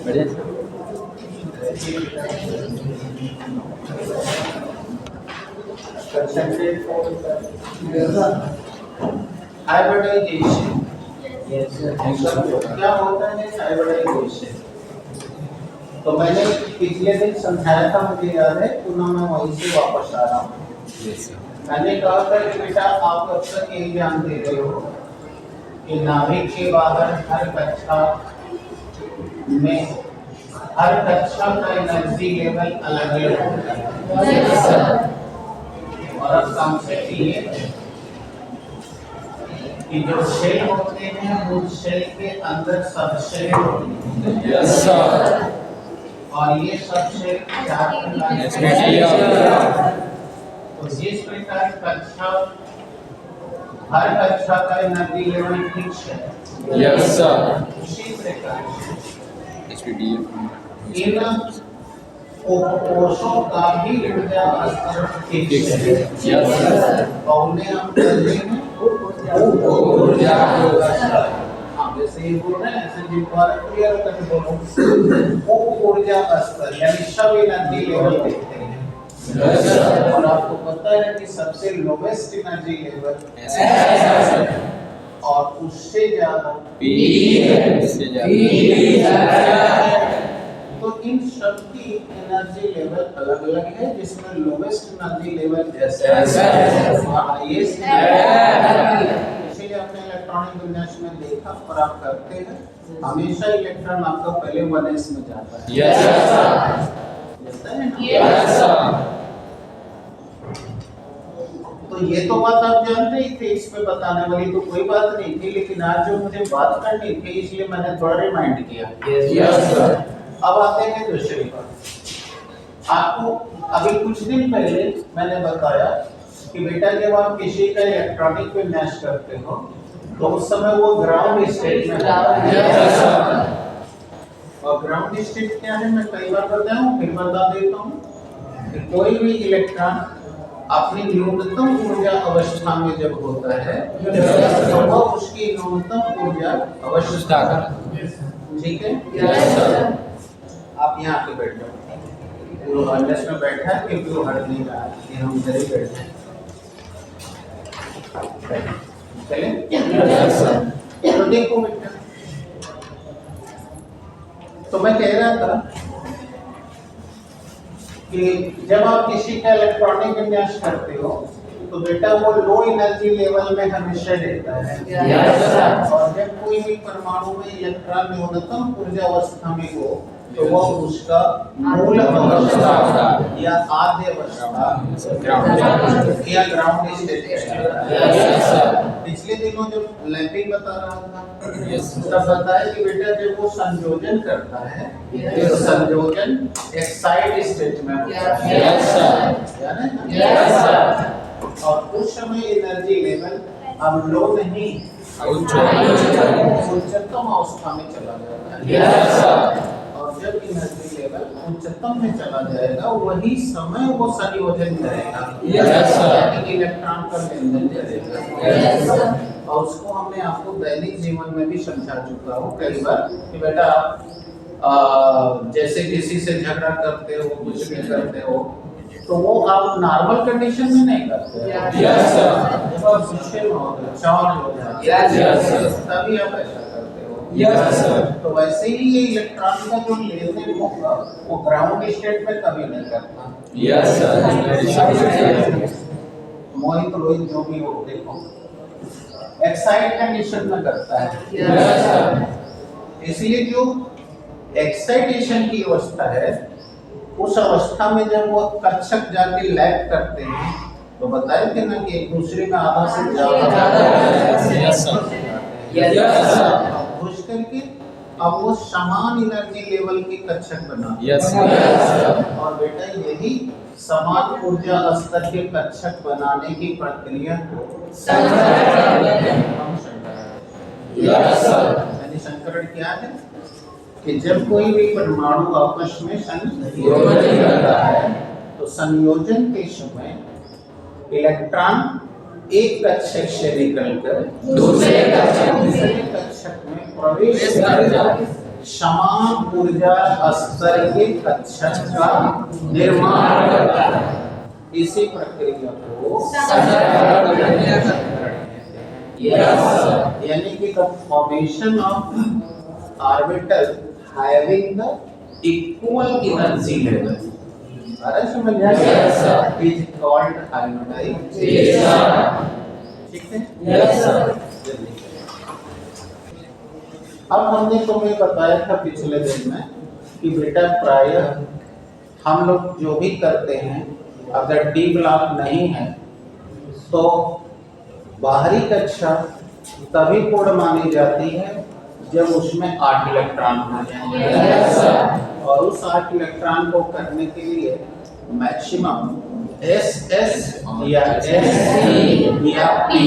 बढ़िया। हाइब्रिडाइजेशन क्या होता है? हाइब्रिडाइजेशन तो मैंने पिछले दिन समझाया था, मुझे याद है, पुनः मैं वहीं से वापस आ रहा हूँ। मैंने कहा था कि बेटा आप अब तक यही जान दे रहे हो कि नाभिक के बाहर हर कक्षा में हर कक्षा का एनर्जी लेवल अलग अलग होता है। और अब कॉन्सेप्ट ये कि जो सेल होते हैं वो सेल के अंदर सब सेल होते हैं। और ये सब सेल तो जिस प्रकार कक्षा हर कक्षा का एनर्जी लेवल फिक्स है, उसी प्रकार इन कोषों का भी ऊर्जा स्तर फिक्स है। और उन्हें हम कहते हैं ऊर्जा स्तर। हाँ, जैसे ये बोल रहे हैं ऐसे दोबारा क्लियर करके बोलो, ऊर्जा स्तर यानी सब एनर्जी लेवल देखते हैं। और आपको पता है कि सबसे लोवेस्ट एनर्जी लेवल और उससे ज्यादा तो इन सब की एनर्जी लेवल अलग अलग है, जिसमें लोवेस्ट एनर्जी लेवल जैसे हाईएस्ट, इसीलिए आपने इलेक्ट्रॉनिक विन्यास में देखा और आप करते हैं, हमेशा इलेक्ट्रॉन आपका पहले 1s में जाता है। तो ये तो बात आप जानते ही थे, इस पे बताने वाली तो कोई बात नहीं थी, लेकिन आज जो मुझे बात करनी थी इसलिए मैंने थोड़ा रिमाइंड किया। अब आते हैं दूसरी बात। आपको अभी कुछ दिन पहले मैंने बताया कि बेटा जब आप किसी का इलेक्ट्रॉनिक विन्यास करते हो तो उस समय वो ग्राउंड स्टेट में होता है। और ग्राउंड स्टेट क्या है मैं कई बार बताया हूँ, फिर बता देता हूँ कि कोई भी इलेक्ट्रॉन अपनी न्यूनतम ऊर्जा अवस्था में जब होता है तो वह उसकी न्यूनतम ऊर्जा अवस्था, ठीक है? आप यहाँ पे बैठ जाओ, वो हॉर्नेस में बैठा है क्योंकि वो हट नहीं रहा है, ये हम इधर ही बैठे हैं। चलें? तो देखो बेटा, तो मैं कह रहा था कि जब आप किसी का इलेक्ट्रॉनिक विन्यास करते हो तो बेटा वो लो एनर्जी लेवल में हमेशा रहता है। और जब कोई भी परमाणु में इलेक्ट्रॉन न्यूनतम ऊर्जा अवस्था में हो तो वह उसका मूल अवस्था या आद्य अवस्था या ग्राउंड स्टेट है। पिछले दिनों जब लैंपिंग बता रहा था तब बताया कि बेटा जब वो संयोजन करता है तो संयोजन एक्साइड स्टेट में होता है, और उस समय एनर्जी लेवल अब लो नहीं उच्चतम अवस्था में चला जाता है। और जब एनर्जी लेवल उच्चतम में चला जाएगा वही समय वो संयोजन करेगा, यानी इलेक्ट्रॉन का लेनदेन करेगा। और उसको हमने आपको दैनिक जीवन में भी समझा चुका हूँ कई बार कि बेटा जैसे किसी से झगड़ा करते हो, कुछ भी करते हो तो वो आप नॉर्मल कंडीशन में नहीं करते, जब आप गुस्से में होते चार्ज हो जाते तभी आप ऐसा करते हो। तो वैसे ही ये इलेक्ट्रॉन का जो लेनदेन होगा वो ग्राउंड स्टेट में कभी नहीं करता। मोहित रोहित जो भी हो देखो एक्साइड कंडीशन में करता है। इसलिए जो एक्साइटेशन की अवस्था है उस अवस्था में जब वो कक्षक जाके लैग करते हैं तो बताए थे ना कि एक दूसरे में आधा से ज्यादा घुस करके अब वो समान एनर्जी लेवल के कक्षक बनाते हैं। और बेटा यही समान ऊर्जा स्तर के कक्षक बनाने की प्रक्रिया को संकरण क्या है कि जब कोई भी परमाणु आपस में संयोजन करता है तो संयोजन के समय इलेक्ट्रॉन एक कक्षक से निकलकर दूसरे कक्षक में प्रवेश करता है। समान ऊर्जा स्तर के कक्षक का निर्माण करता है। इसी प्रक्रिया को यानी कि the formation of orbital having the equal energy level समझ इज कॉल्ड हाइब्रिडाइजेशन। ठीक है? Yes sir. अब हमने तुम्हें बताया था पिछले दिन में कि बेटा प्रायः हम लोग जो भी करते हैं अगर डी ब्लॉक नहीं है तो बाहरी कक्षा तभी पूर्ण मानी जाती है जब उसमें 8 इलेक्ट्रॉन हो जाएंगे और उस 8 इलेक्ट्रॉन को करने के लिए मैक्सिमम एस या एस या पी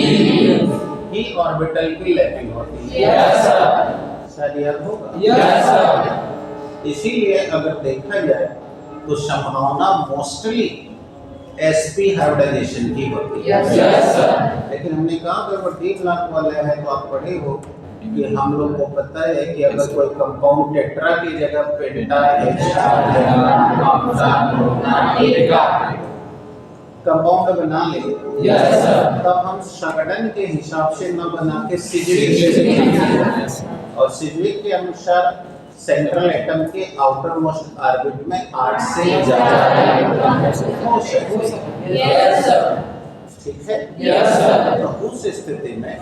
ही ऑर्बिटल की लैपिंग होती है। सर याद होगा? इसीलिए अगर देखा जाए तो संभावना मोस्टली sp हाइब्रिडाइजेशन की होती है। लेकिन हमने कहा अगर वो डी ब्लॉक वाले हैं तो आप पढ़े हो कि हम लोग को पता है कि अगर कोई कंपाउंड टेट्रा की जगह पेंटा कंपाउंड बना ले तब हम संगठन के हिसाब से न बना के सिज्विक और सिज्विक के अनुसार सेंट्रल एटम के आउटर मोस्ट ऑर्बिट में 8 से ज्यादा हो सकते हैं। ठीक है? तो उस स्थिति में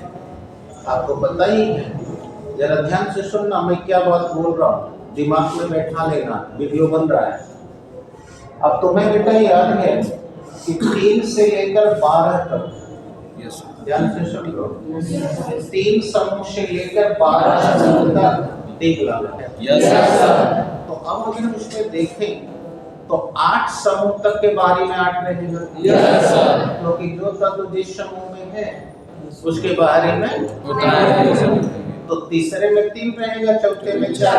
आपको पता ही है, जरा ध्यान से सुनना मैं क्या बात बोल रहा हूँ, दिमाग में बैठा लेना, वीडियो बन रहा है। अब तुम्हें बेटा याद है कि 3 से लेकर 12 तक, ध्यान से सुन लो, 3 समूह से लेकर 12 समूह तक देख ला है। तो अब अगर उसमें देखें तो 8 समूह तक के बारे में 8 रहेगा, क्योंकि जो तत्व जिस समूह में है उसके बारे में तो तीसरे में 3 रहेगा, चौथे में 4,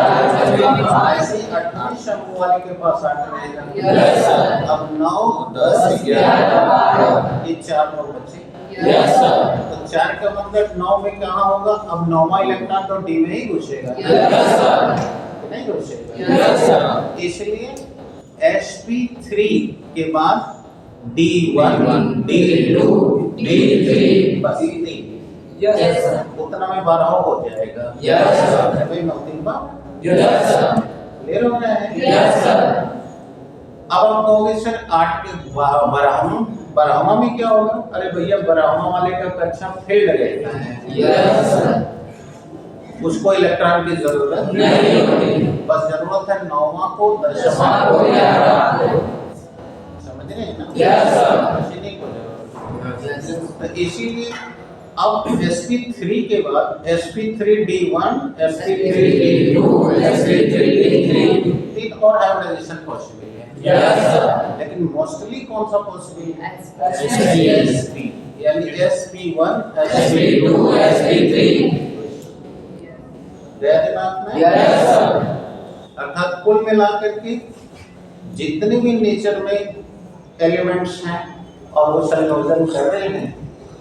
ऐसे 28 समूह वाले के पास 8 रहेगा। अब 9, 10, 11 ये 4 लोग बचे। तो 4 का मतलब 9 में कहाँ होगा? अब 9वां इलेक्ट्रॉन तो डी में ही घुसेगा, नहीं घुसेगा। इसलिए sp3 के बाद d1, d2, d3 बस इतनी उतना में 12 हो जाएगा। भाई 9 दिन बाद क्लियर हो रहा है? अब आप कहोगे सर 8 के 12वां में क्या होगा? अरे भैया 12वां वाले का कक्षा फेल रहता है, उसको इलेक्ट्रॉन की जरूरत नहीं होती, बस जरूरत है 9वां को 10वां को, समझ रहे हैं ना? इसी को जरूरत। तो इसीलिए अब sp3 के बाद sp3d1, sp3d2, sp3d3 तीन और हाइब्रिडाइजेशन पॉसिबल है। लेकिन मोस्टली कौन सा पॉसिबल है? sp यानी sp1, sp2, sp3 दिमाग में। अर्थात कुल मिलाकर के जितने भी नेचर में एलिमेंट्स हैं और वो संयोजन कर रहे हैं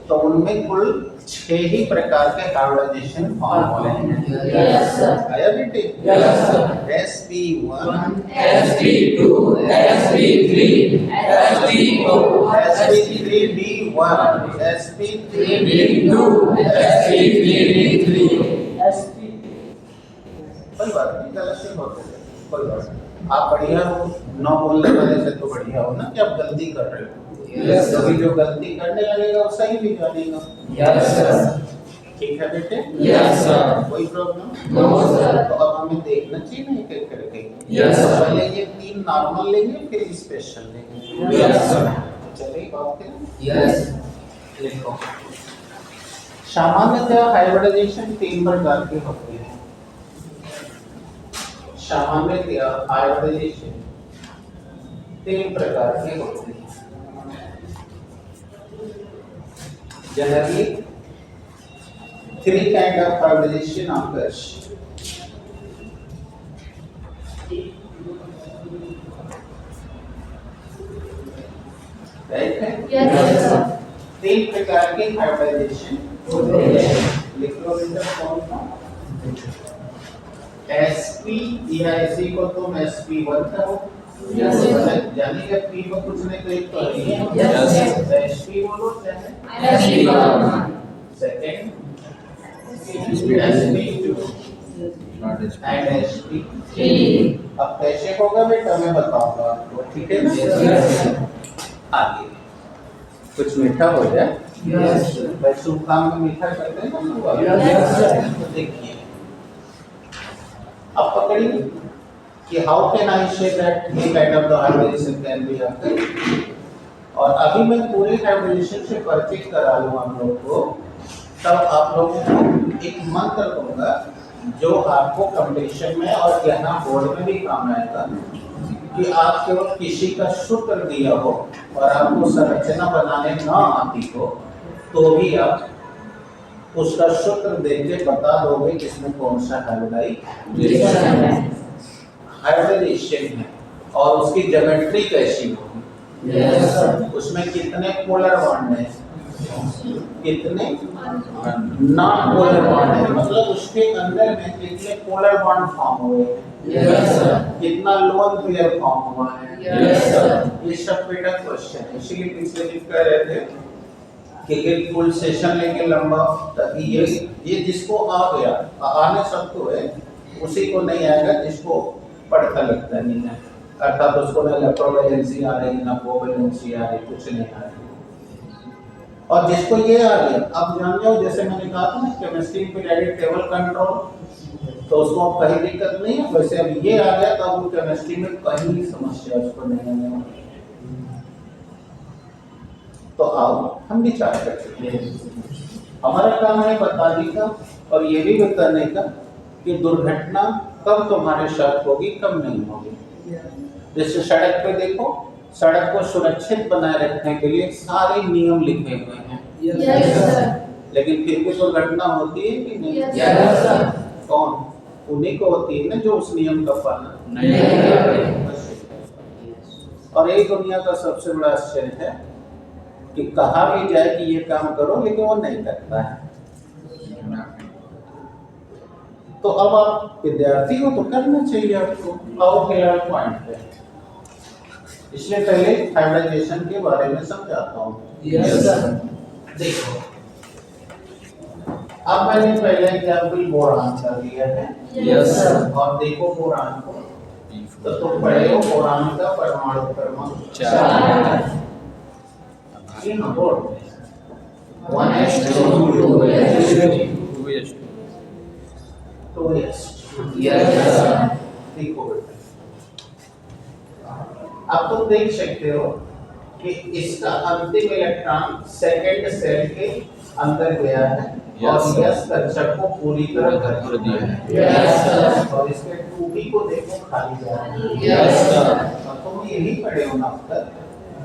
तो उनमें कुल 6 ही प्रकार के हाइब्रिडाइजेशन फॉर्मूले हैं। आया बेटे? sp1, sp2, sp3, sp4, sp3d1, sp3d2, sp3d3 कोई बात नहीं, गलत से होते हैं, कोई बात नहीं। आप बढ़िया हो, 9 बोलने वाले से तो बढ़िया हो ना कि आप गलती कर रहे हो। अभी जो गलती करने लगेगा वो सही भी जानेगा। ठीक है बेटे? कोई प्रॉब्लम? तो अब हमें देखना चाहिए ना एक-एक करके। पहले ये 3 नॉर्मल लेंगे फिर स्पेशल लेंगे। चलिए बात करें। देखो सामान्यतः हाइब्रिडाइजेशन 3 प्रकार की होती है। सामान्यतः हाइब्रिडाइजेशन 3 प्रकार की होती है। Generally, 3 kind of hybridization occurs. Right? Yes, sir. 3 प्रकार की हाइब्रिडाइजेशन होती है। लिख लो बेटा कौन सा? एसपी या इसी को तुम SP1 कहो, यानी कि पी में कुछ नहीं तो एक तो है एसपी बोलो चाहे सेकंड SP2 एंड SP3। अब कैसे होगा बेटा मैं बताऊंगा आपको, ठीक है। आगे कुछ मीठा हो जाए, भाई शुभ काम में मीठा करते हैं ना, तो देखिए अब पकड़िए कि how can I say that ये kind of the hybridization can be occurred. और अभी मैं पूरे हाइब्रिडेशन से परिचय करा लूं हम लोग को, तब आप लोगों को एक मंत्र दूंगा जो आपको कंपटीशन में और यहाँ बोर्ड में भी काम आएगा कि आप केवल किसी का सूत्र दिया हो और आपको संरचना बनाने ना आती हो तो भी आप उसका सूत्र देख के बता दोगे कि इसमें कौन सा हाइब्रिडेशन है और उसकी ज्योमेट्री कैसी होगी, उसमें कितने पोलर बॉन्ड हैं, कितने नॉन पोलर बॉन्ड है, मतलब उसके अंदर में कितने पोलर बॉन्ड फॉर्म हुए हैं, कितना लोन पेयर फॉर्म हुआ है, ये सब बेटा क्वेश्चन है। इसीलिए पिछले दिन कह रहे थे कि एक फुल सेशन लेंगे लंबा, ताकि ये जिसको आ गया आने सबको है, उसी को नहीं आएगा जिसको पढ़ता लिखता नहीं है, अर्थात उसको ना इलेक्ट्रोवैलेंसी आ रही ना कोवैलेंसी आ रही, कुछ नहीं आ रही। और जिसको ये आ गया अब जान जाओ, जैसे मैंने कहा था ना केमिस्ट्री पीरियोडिक टेबल कंट्रोल, तो उसको कहीं दिक्कत नहीं है। वैसे अब ये आ गया तो अब केमिस्ट्री में कहीं भी समस्या उसको नहीं आने वाली। तो आओ हम विचार करते हैं। हमारा काम है बताने का और ये भी बताने का कि दुर्घटना कब तुम्हारे साथ होगी कब नहीं होगी। जैसे सड़क पे देखो, सड़क को सुरक्षित बनाए रखने के लिए सारे नियम लिखे हुए हैं, लेकिन फिर भी दुर्घटना होती है कि नहीं? कौन? उन्हीं को होती है ना जो उस नियम का पालन नहीं करते। और यही दुनिया का सबसे बड़ा आश्चर्य है कि कहा भी जाए कि ये काम करो लेकिन वो नहीं करता है। तो अब आप विद्यार्थी हो तो करना चाहिए आपको। आओ फिलहाल पॉइंट पे, इसलिए पहले हाइब्रिडाइजेशन के बारे में समझाता हूँ। देखो अब मैंने पहले एग्जाम्पल बोरान का दिया है, और देखो बोरान को तो तुम पढ़े हो, बोरान का परमाणु क्रमांक 4 इन बोर्ड 1s2 देखो अब तुम देख सकते हो कि इसका अंतिम इलेक्ट्रॉन सेकंड सेल के अंदर गया है और यस कक्षक को पूरी तरह भर दिया है। और इसके 2p को देखो खाली जा रहा है। और तुम यही पढ़े हो ना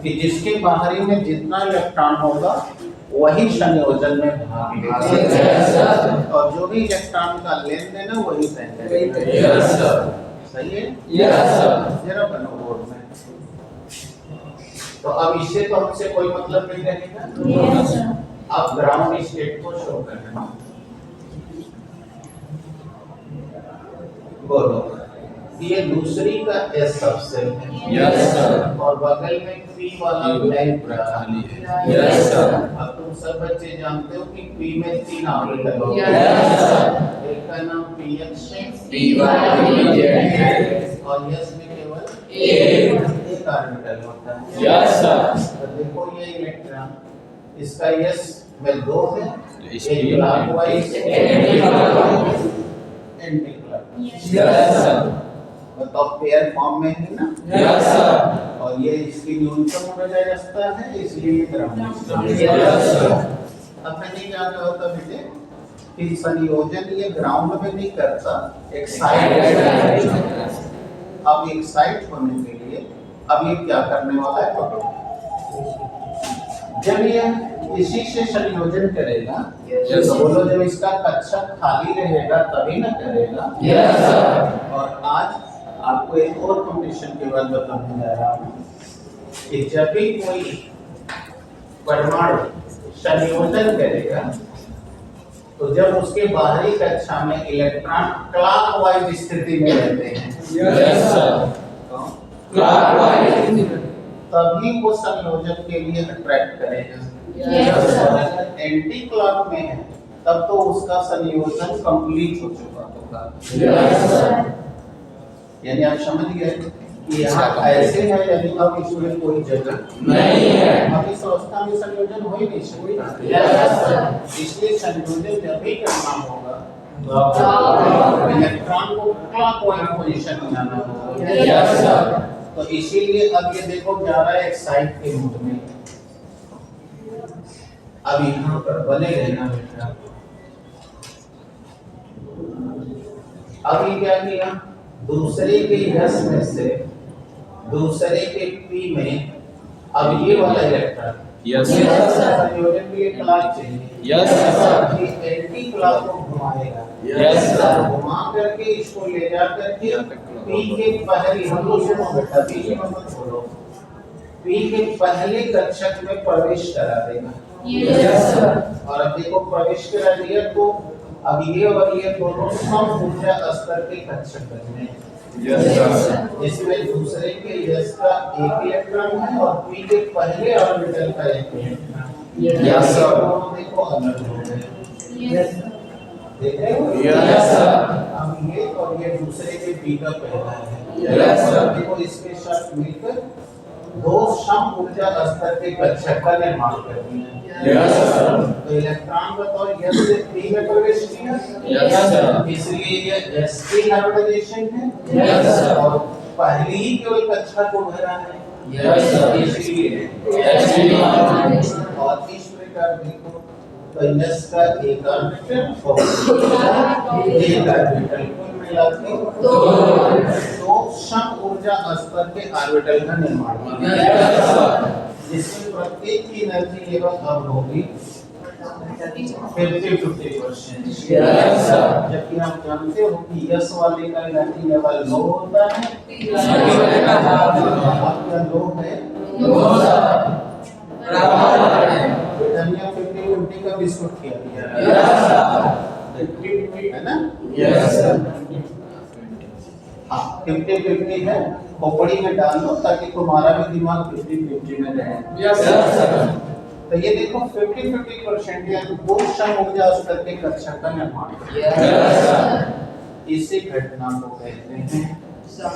कि जिसके बाहरी में जितना इलेक्ट्रॉन होगा वही संयोजन में भाग लेगा, और जो भी इलेक्ट्रॉन का लेन देन है वही सही है। जरा बनो बोर्ड में। तो अब इससे तो हमसे कोई मतलब नहीं रहेगा। अब ग्राउंड स्टेट को शो करना, बोलो ये दूसरी का S सबसेल है, और बगल में P वाला ब्लैंक खाली है। अब तुम सब बच्चे जानते हो कि P में 3 ऑर्बिटल होते हैं, एक का नाम PX है, और S में केवल एक ऑर्बिटल होता है। तो देखो ये इलेक्ट्रॉन, इसका S में 2 है, एक क्लॉकवाइज एंटी क्लॉकवाइज, तो पेयर फॉर्म में है ना। और ये इसकी न्यूनतम ऊर्जा है, इसलिए ग्राउंड। अब मैं नहीं जानता होता बेटे कि संयोजन ये ग्राउंड में नहीं करता, एक्साइट। अब एक्साइट होने के लिए अब ये क्या करने वाला है, पकड़ो। जब ये इसी से संयोजन करेगा, तो बोलो जब इसका कक्षा खाली रहेगा तभी ना करेगा। और आज आपको एक और कंडीशन के बाद बताने जा रहा हूँ कि जब भी कोई परमाणु संयोजन करेगा तो जब उसके बाहरी कक्षा में इलेक्ट्रॉन क्लॉकवाइज स्थिति में रहते हैं, यस सर, क्लॉकवाइज, तभी वो संयोजन के लिए अट्रैक्ट करेगा। यस सर, अगर एंटी क्लॉक में है तब तो उसका संयोजन कंप्लीट हो चुका होगा। यस सर, यानी आप समझ गए कि यहाँ ऐसे है, यानी अब इसमें कोई जगह नहीं है, अब इस अवस्था में संयोजन हो ही नहीं सकता। यस सर, इसलिए संयोजन जब भी करना होगा तो इलेक्ट्रॉन को क्लॉकवाइज पोजीशन में आना होगा। यस सर, तो इसीलिए अब ये देखो जा रहा है एक साइड के मूड में। अब यहाँ पर बने रहना बेटा। अब ये क्या किया, दूसरे के यस में से दूसरे के पी में अब ये वाला इलेक्ट्रॉन यस सर संयोजन के लिए क्लॉक चाहिए। यस सर, ये एंटी क्लॉक को घुमाएगा। यस सर, घुमा करके इसको ले जा करके पी के पहले, हम लोग सुनो बेटा, पी के मत बोलो, पी के पहले कक्षक में प्रवेश करा देगा। यस सर, और अब देखो प्रवेश करा दिया तो अब ये और ये दोनों सम ऊर्जा स्तर के कक्षक बने। यस सर, इसमें दूसरे के यस का एक इलेक्ट्रॉन है और पी के पहले ऑर्बिटल का एक इलेक्ट्रॉन। यस सर, दोनों देखो अलग हो गए। यस देख रहे हो? यस सर, अब ये और ये दूसरे के पी का पहला है। यस सर, देखो इसके साथ मिलकर दो सम ऊर्जा स्तर के कक्षक का निर्माण कर दिया। यस सर, तो इलेक्ट्रॉन का तो यस से पी में प्रवेश किया। यस सर, इसलिए ये sp हाइब्रिडाइजेशन है। यस सर, और पहली ही केवल कक्षा को भरा है। यस सर, इसलिए एसपी, और इस प्रकार देखो तो यस का एक ऑर्बिटल और एक ऑर्बिटल कुल मिला के दो सम ऊर्जा स्तर के ऑर्बिटल का निर्माण हुआ। यस सर, जिसमें प्रत्येक की एनर्जी लेवल अब होगी 50-50%। यस सर, जबकि आप जानते हो कि यस वाले का एनर्जी लेवल लो होता है, आपका लो है बेटा 50-50 का बिस्कुट किया है ना। यस सर, हाँ 50-50 है, खोपड़ी में डाल दो ताकि तुम्हारा भी दिमाग 50-50 में रहे। यस सर, तो ये देखो 50-50% या दो सम ऊर्जा स्तर के कक्षक का निर्माण है। यस सर, इसी घटना को कहते हैं सर,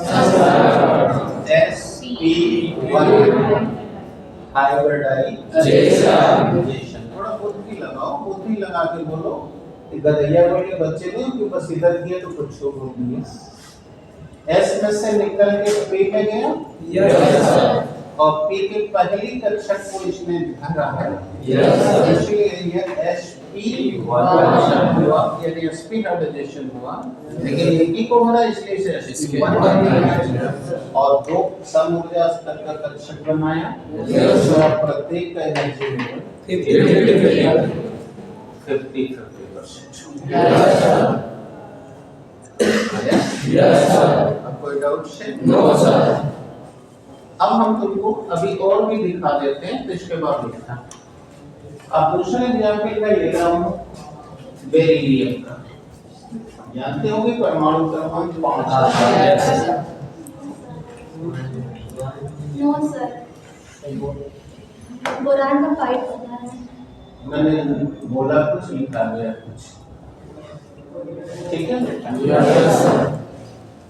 sp1 हाइब्रिडाइजेशन। थोड़ा बुद्धि लगाओ, बुद्धि लगा के बोलो। गधैया वाले बच्चे नहीं कि बस इधर किए तो कुछ को बोल दिए। S में से निकल के P में गया। यस सर, और P के पहली कक्षक को इसने भरा है। यस सर, इसलिए ये sp1 हुआ, यानी sp हाइब्रिडाइजेशन हुआ। लेकिन एक ही को भरा इसलिए इसे sp1 हाइब्रिडाइजेशन और दो सम ऊर्जा स्तर का कक्षक बनाया। यस सर, और प्रत्येक का energy level 50-50%। Yes sir, yes sir, अब कोई डाउट है? नो सर, अब हम तुमको अभी और भी दिखा देते हैं तो इसके बाद लिखना। अब दूसरे एग्जाम्पल का ले रहा हूँ बेरिलियम का। जानते होंगे परमाणु क्रमांक 5। नो सर, बोरान का 5 होता है। मैंने बोला कुछ लिखा गया कुछ, ठीक है बेटा? यस सर,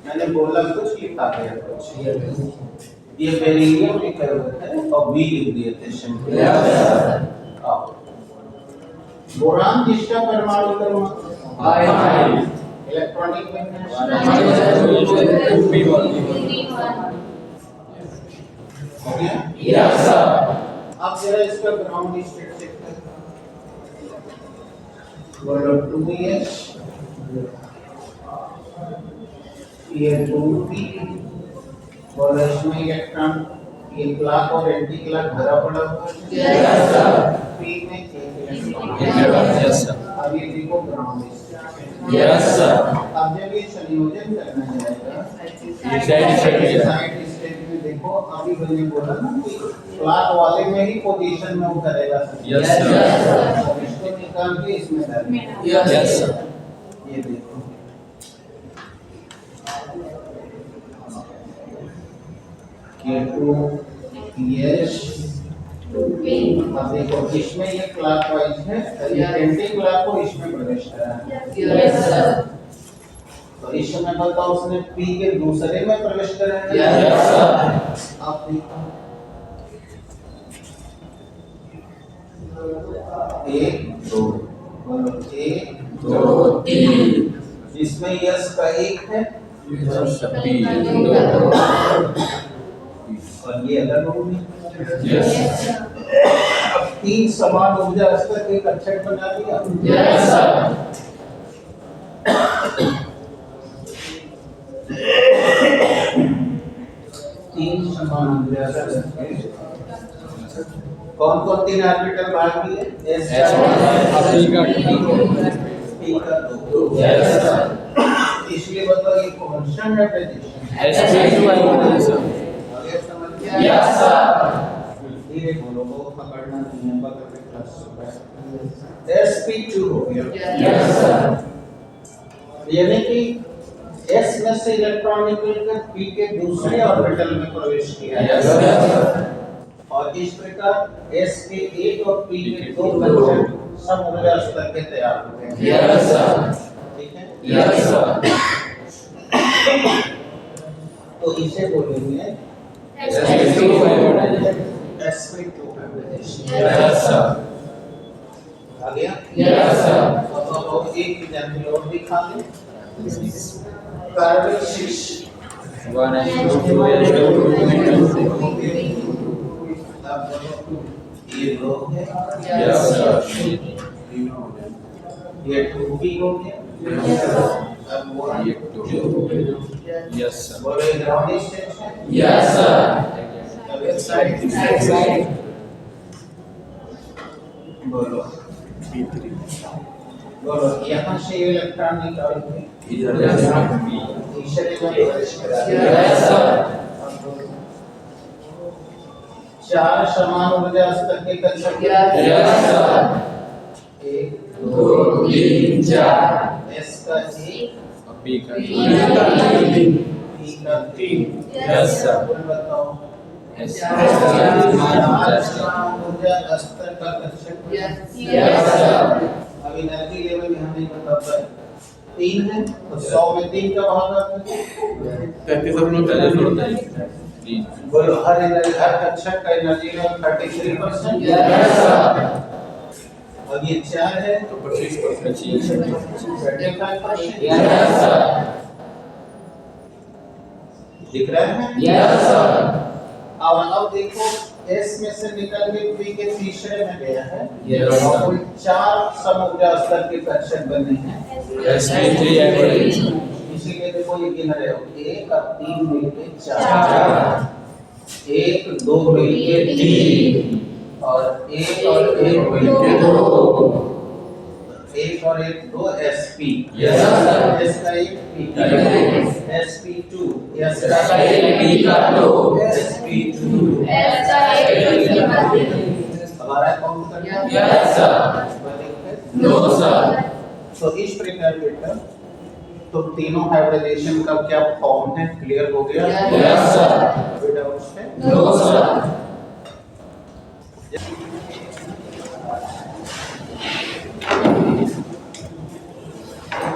मैंने बोला कुछ लिखा गया कुछ। ये बेरिलियम लिखा हुआ है और बी लिख दिए थे सिंपल। यस सर, बोरान जिसका परमाणु क्रमांक 5, इलेक्ट्रॉनिक में हो गया। यस सर, अब जरा इसका ग्राउंड स्टेट चेक कर। बोलो 2s ये 2p। बोलो इसमें इलेक्ट्रॉन ये क्लॉक और एंटी क्लॉक भरा पड़ा हुआ है। यस सर, p में एक इलेक्ट्रॉन। यस सर, अब ये देखो ग्राउंड स्टेट। यस सर, अब जब ये संयोजन करना जाएगा साइड स्टेट, साइड स्टेट में देखो अभी मैंने बोला ना कि क्लॉक वाले में ही पोजीशन में उतरेगा। यस सर, और इसको निकाल के इसमें डाल दें। Yes, sir. ये देखो K2 यस अब देखो इसमें ये क्लॉकवाइज है ये एंटी क्लॉक को इसमें प्रवेश करा है Yes, sir. तो इस समय बताओ उसने P के दूसरे में प्रवेश करा है Yes, sir. आप देखो एक दो बोलो एक दो, तीन. जिसमें यस का एक है Yes, sir. और ये अलग होगी Yes. अब तीन समान ऊर्जा स्तर एक अक्षर बना दिया Yes, sir. तीन समान ऊर्जा स्तर कौन कौन तीन ऑर्बिटल बाहर दिए एस का P का दो Yes, sir. इसलिए बताओ ये कांस्टेंट है पोजीशन SP2 sir. आगे समझ गया Yes, sir. धीरे बोलो बहुत पकड़ना नहीं है पकड़ के प्लस sp2 हो गया Yes, sir. यानी कि s में से इलेक्ट्रॉन निकलकर p के दूसरे ऑर्बिटल में प्रवेश किया Yes, sir. और इस प्रकार s के एक और p के दो कक्षक सम ऊर्जा स्तर के तैयार हुए हैं Yes, sir. ठीक है Yes, sir. तो इसे बोलेंगे SP2 sp2 Yes, sir. आ गया Yes, sir. और एक एग्जांपल और दिखा दें कार्बन 6 One SP2 ये लो है Yes, sir. ये 2p हो गया अब ये 2 Yes, sir. बोलो ग्राउंड स्टेट है Yes, sir. अब एक साइड बोलो बोलो यहाँ से इलेक्ट्रॉन निकाल के Yes, तीसरे में प्रवेश करा sir. चार समान ऊर्जा स्तर के कक्षक Yes, sir. एक दो, तीन, चार. एस का एक P का पी का तीन Yes, sir. बोल बताओ Yes, चार समान ऊर्जा स्तर का कक्षक Yes, sir. अब एनर्जी लेवल यहाँ नहीं बताता है 3 है तो 100 में 3 का भाग आता है बोलो हर एनर्जी हर कक्षक का एनर्जी लेवल 33% Yes, sir. अब ये 4 है तो 25%. 35% Yes, sir. दिख रहा है Yes, sir. अब देखो S में से निकल के P के तीसरे में गया है Yes, और sir. कुल 4 सम ऊर्जा स्तर के कक्षक बने हैं SP3 average. इसीलिए देखो ये गिन रहे हो 1 और 3 मिलके 4 1 2 मिलके 3 और 1 और 1 मिलके 2 1 और 1 2 SP Yes, sir. S का 1 P का Yes. 1 SP2 S का एक, P का 2 SP2 हमारा काउंट करना Yes, sir. No, sir. तो इस प्रकार बेटा तो तीनों हाइब्रिडेशन का क्या फॉर्म है क्लियर हो गया Yes, sir. कोई डाउट है No, sir.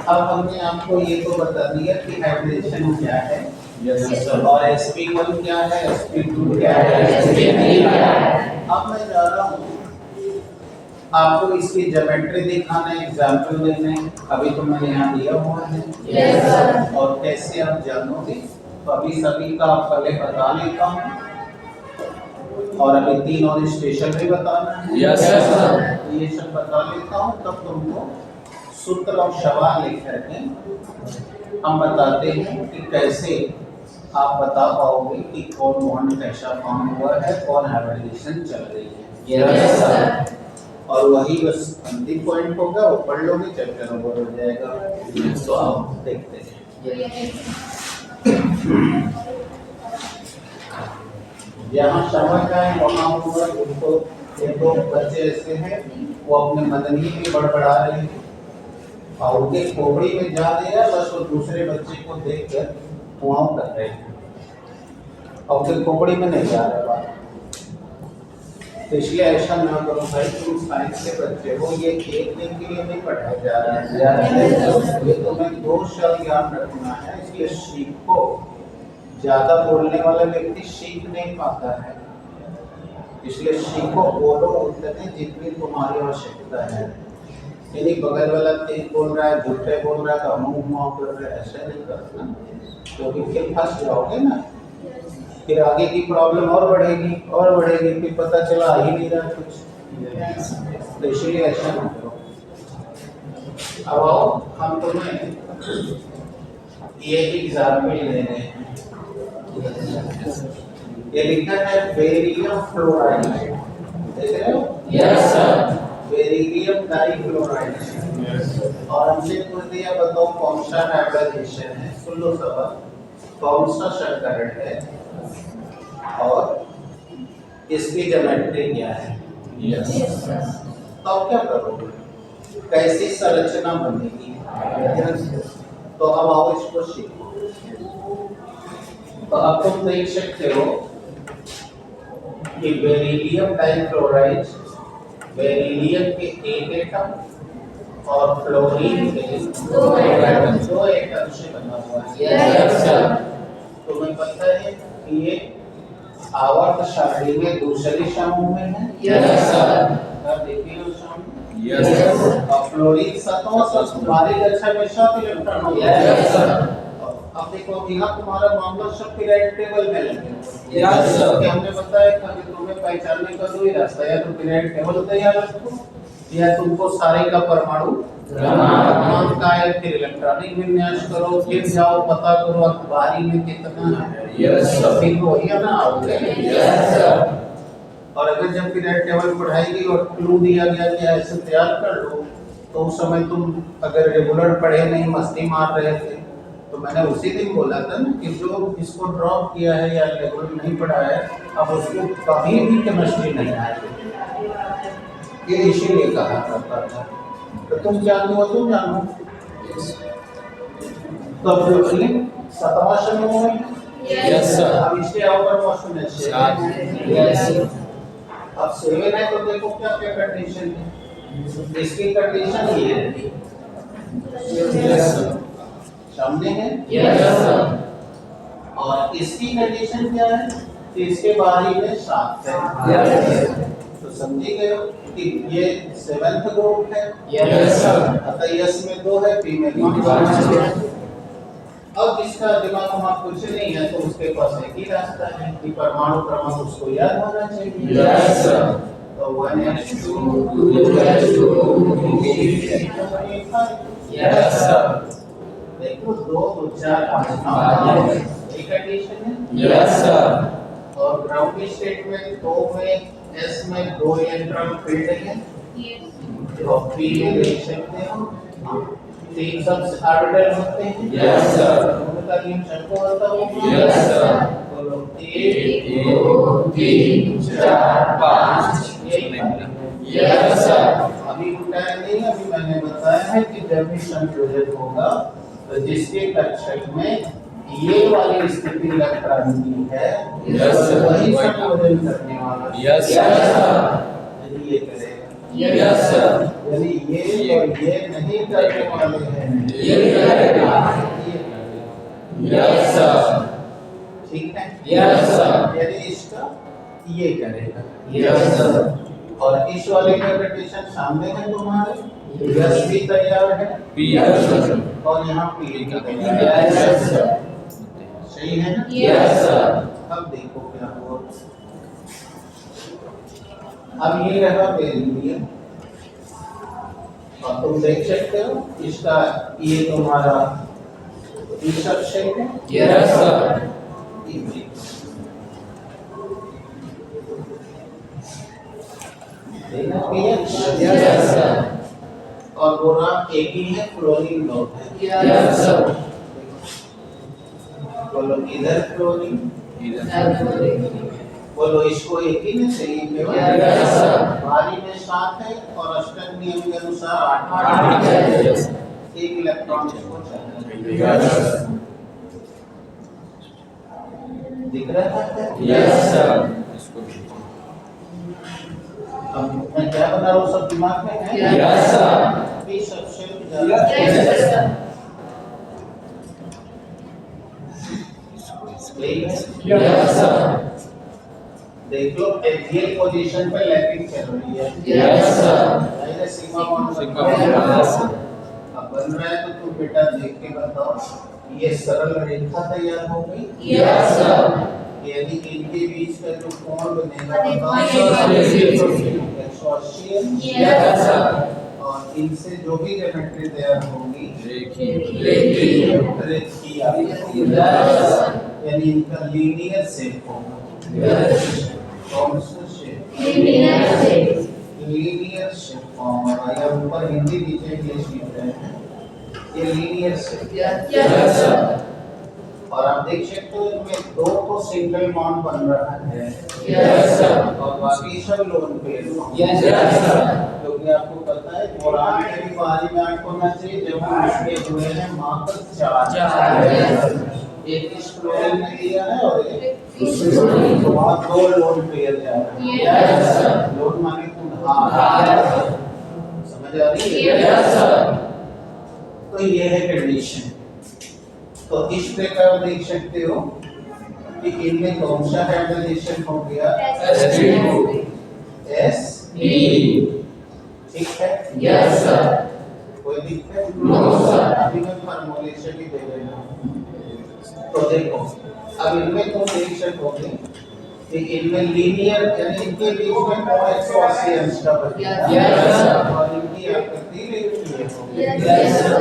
अब हमने आपको ये तो बता दिया कि हाइब्रिडेशन क्या है Yes, sir. और sp1 क्या है sp2 क्या है SP3 क्या है? अब मैं जा रहा हूँ आपको इसकी ज्योमेट्री दिखाना एग्जांपल देने अभी तो मैंने यहाँ दिया हुआ है Yes, sir. और कैसे आप जानोगे तो अभी सभी का आप पहले बता लेता हूँ और अभी 3 और स्पेशल भी बताना है Yes, sir. ये सब बता लेता हूँ तब तुमको सूत्र और सवाल लिख करके हम बताते हैं कि कैसे आप बता पाओगे कि कौन बॉन्ड कैसा फॉर्म हुआ है कौन हाइब्रिडेशन चल रही है Yes, sir. और वही बस अंतिम पॉइंट होगा वो पढ़ लोगे चैप्टर ओवर हो जाएगा तो आप देखते हैं जहाँ समझ आए वहाँ होगा उसको ये दो बच्चे ऐसे हैं वो अपने मदनी में बड़बड़ा रहे हैं और उनके खोपड़ी में जा दिया, बस वो दूसरे बच्चे को देख कर कुआं कर रहे हैं और उनके खोपड़ी में नहीं जा रहा बात। तो इसलिए ऐसा ना करो भाई, तुम साइंस के बच्चे हो, ये एक दिन के लिए नहीं पढ़ाया जा रहा है, ये तुम्हें 2 शब्द याद रखना है। इसलिए सीखो, ज्यादा बोलने वाला व्यक्ति सीख नहीं पाता है, इसलिए सीखो, बोलो उतने जितनी तुम्हारी आवश्यकता है। यानी बगल वाला तेज बोल रहा है, झूठे बोल रहा है तो मुंह कर रहे हैं, ऐसा नहीं करना, क्योंकि फिर फंस जाओगे ना, फिर आगे की प्रॉब्लम और बढ़ेगी, फिर पता चला ही नहीं रहा कुछ। तो इसलिए ऐसा ना करो। अब आओ हम तुम्हें ये एग्जाम्पल ले रहे हैं। ये लिखा है बेरिलियम फ्लोराइड, देख रहे हो? Yes sir. Beryllium dichloride. और हमसे पूछ दिया बताओ कौन सा हाइब्रिडेशन है। सुन लो सवाल, कौन सा शर्करा है और इसकी ज्योमेट्री क्या है? Yes sir. तो अब क्या करोगे, कैसी संरचना बनेगी? तो अब आओ इसको सीखो। तो अब तुम देख सकते हो कि बेरिलियम डाइक्लोराइड बेरिलियम के 1 एटम और फ्लोरीन के 2 एटम से बना हुआ है। Yes sir. तुम्हें पता है कि ये आवर्त सारणी में दूसरे समूह में है। Yes sir. देखिए उस समूह। Yes sir. और फ्लोरीन सतों से तुम्हारी कक्षा में 7 इलेक्ट्रॉन होगा। Yes sir. अब देखो यहाँ तुम्हारा मामला सब पीरियड टेबल में लगे। Yes sir. कि हमने बताया था कि तुम्हें पहचानने का 2 ही रास्ता, या तो पीरियड टेबल तैयार रखो या तुमको सारे का परमाणु क्रमांक का है, फिर इलेक्ट्रॉनिक विन्यास करो, फिर जाओ पता करो अखबारी में कितना है। Yes sir. फिर वही है ना आओगे। Yes sir. और अगर जब पीरियड टेबल पढ़ाएगी और क्लू दिया गया कि ऐसे तैयार कर लो, तो उस समय तुम अगर रेगुलर पढ़े नहीं, मस्ती मार रहे थे, तो मैंने उसी दिन बोला था ना कि जो इसको ड्रॉप किया है या रेगुलर नहीं पढ़ा है, अब उसको कभी भी केमिस्ट्री नहीं आएगी, ये इसीलिए कहा करता था। तो तुम जानो तुम जानो। तो फ्लोरीन 7वां समूह में। Yes sir. अब इसके आउटर मोशन है 7। यस। अब 7 है तो देखो क्या क्या कंडीशन है। इसकी कंडीशन ये है, यस सर। सामने है। Yes sir. और इसकी कंडीशन क्या है कि इसके बाहरी में 7 है। यस। तो समझी गए कि ये 7th ग्रुप है। Yes sir. अतः यस में 2 है, पी में 5 है। अब इसका दिमाग वहाँ कुछ नहीं है, तो उसके पास एक ही रास्ता है कि परमाणु क्रमांक उसको याद होना चाहिए। Yes sir. तो 1s2 2s2 यस सर। देखो 2 2 4 5 9 एक कंडीशन है। Yes sir. और ग्राउंड स्टेट में 2 में s में 2 इलेक्ट्रॉन फील्ड है। तो पी में देख सकते हो 3 सब ऑर्बिटल होते हैं। Yes sir. उनका नियम सबको आता होगा। Yes sir. बोलो 1 2 3 4 5 यस सर। अभी उठाया नहीं, अभी मैंने बताया है कि जब भी संयोजन होगा तो जिसके कक्षक में ये वाली स्थिति इलेक्ट्रॉन की है, यस सर। वही संयोजन करने वाला। Yes sir. यदि ये करेगा, यस सर। यदि ये और ये नहीं करने वाले हैं, ये करेगा। Yes sir. ठीक है। Yes sir. यदि इसका ये करेगा, यस सर। और इस वाले का कंडीशन सामने है तुम्हारे, यस भी तैयार है यस सर। और यहाँ पी भी तैयार है। Yes sir. सही है ना? Yes sir. अब देखो क्या हुआ। अब ये रहा बेरिलियम और तुम देख सकते हो इसका ये तुम्हारा सबसेट है। Yes sir. Yes sir. और बोरान एक ही है, क्लोरीन 2 है। Yes sir. बोलो इधर क्लोरीन बोलो इसको एक ही में चाहिए केवल Yes, sir. भारी में 7 है और अष्टक नियम के अनुसार 8 8 है। Yes. एक इलेक्ट्रॉन इसको चाहिए। Yes, sir. दिख रहा है? Yes, sir. अब मैं क्या बता रहा हूँ सब दिमाग में है? Yes, sir. ये सबसे ज्यादा Yes, sir. Yes, sir. देख लो एक्सियल पोजीशन पे लैपिंग चल रही है। Yes, sir. पहले sigma bond Sigma bond, yes, sir. अब बन रहा है तो तुम बेटा देख के बताओ ये सरल रेखा तैयार हो गई। Yes, sir. यदि इनके बीच का जो कोण बनेगा बताओ एक्सोशियल Yes, sir. और इनसे जो भी ज्योमेट्री तैयार होगी रेखीय। Yes, sir. यानी इनका लीनियर शेप होगा। Yes. कौन सा shape? Linear linear shape form होगा या ऊपर हिंदी नीचे इंग्लिश लिख रहे हैं ये लीनियर शेप। Yes, sir. और आप देख सकते हो इनमें दो तो सिंगल बॉन्ड बन रहा है Yes, sir. और बाकी सब लोन पे Yes, sir. क्योंकि आपको पता है कुरान में भी बारी में आपको होना चाहिए जब हम इसके हुए हैं मात्र 4 एक इस प्लूरल में दिया है और एक तो वहाँ 2 लोन पेयर जा रहा है। Yes, sir. लोन माने उधार। समझ आ रही है? Yes, sir. तो ये है कंडीशन। तो इस प्रकार देख सकते हो कि इनमें कौन सा हाइब्रिडेशन हो गया? S2. S B. ठीक है? Yes, sir. कोई दिक्कत? No, sir. अभी मैं फॉर्मूलेशन ही दे देना। तो देखो अब इनमें तुम देख सकोगे कि इनमें लीनियर यानी इनके बीच में कोण एक्सोसिएंस का बनेगा। Yes, sir. और इनकी आकृति रेखीय होगी। Yes, sir.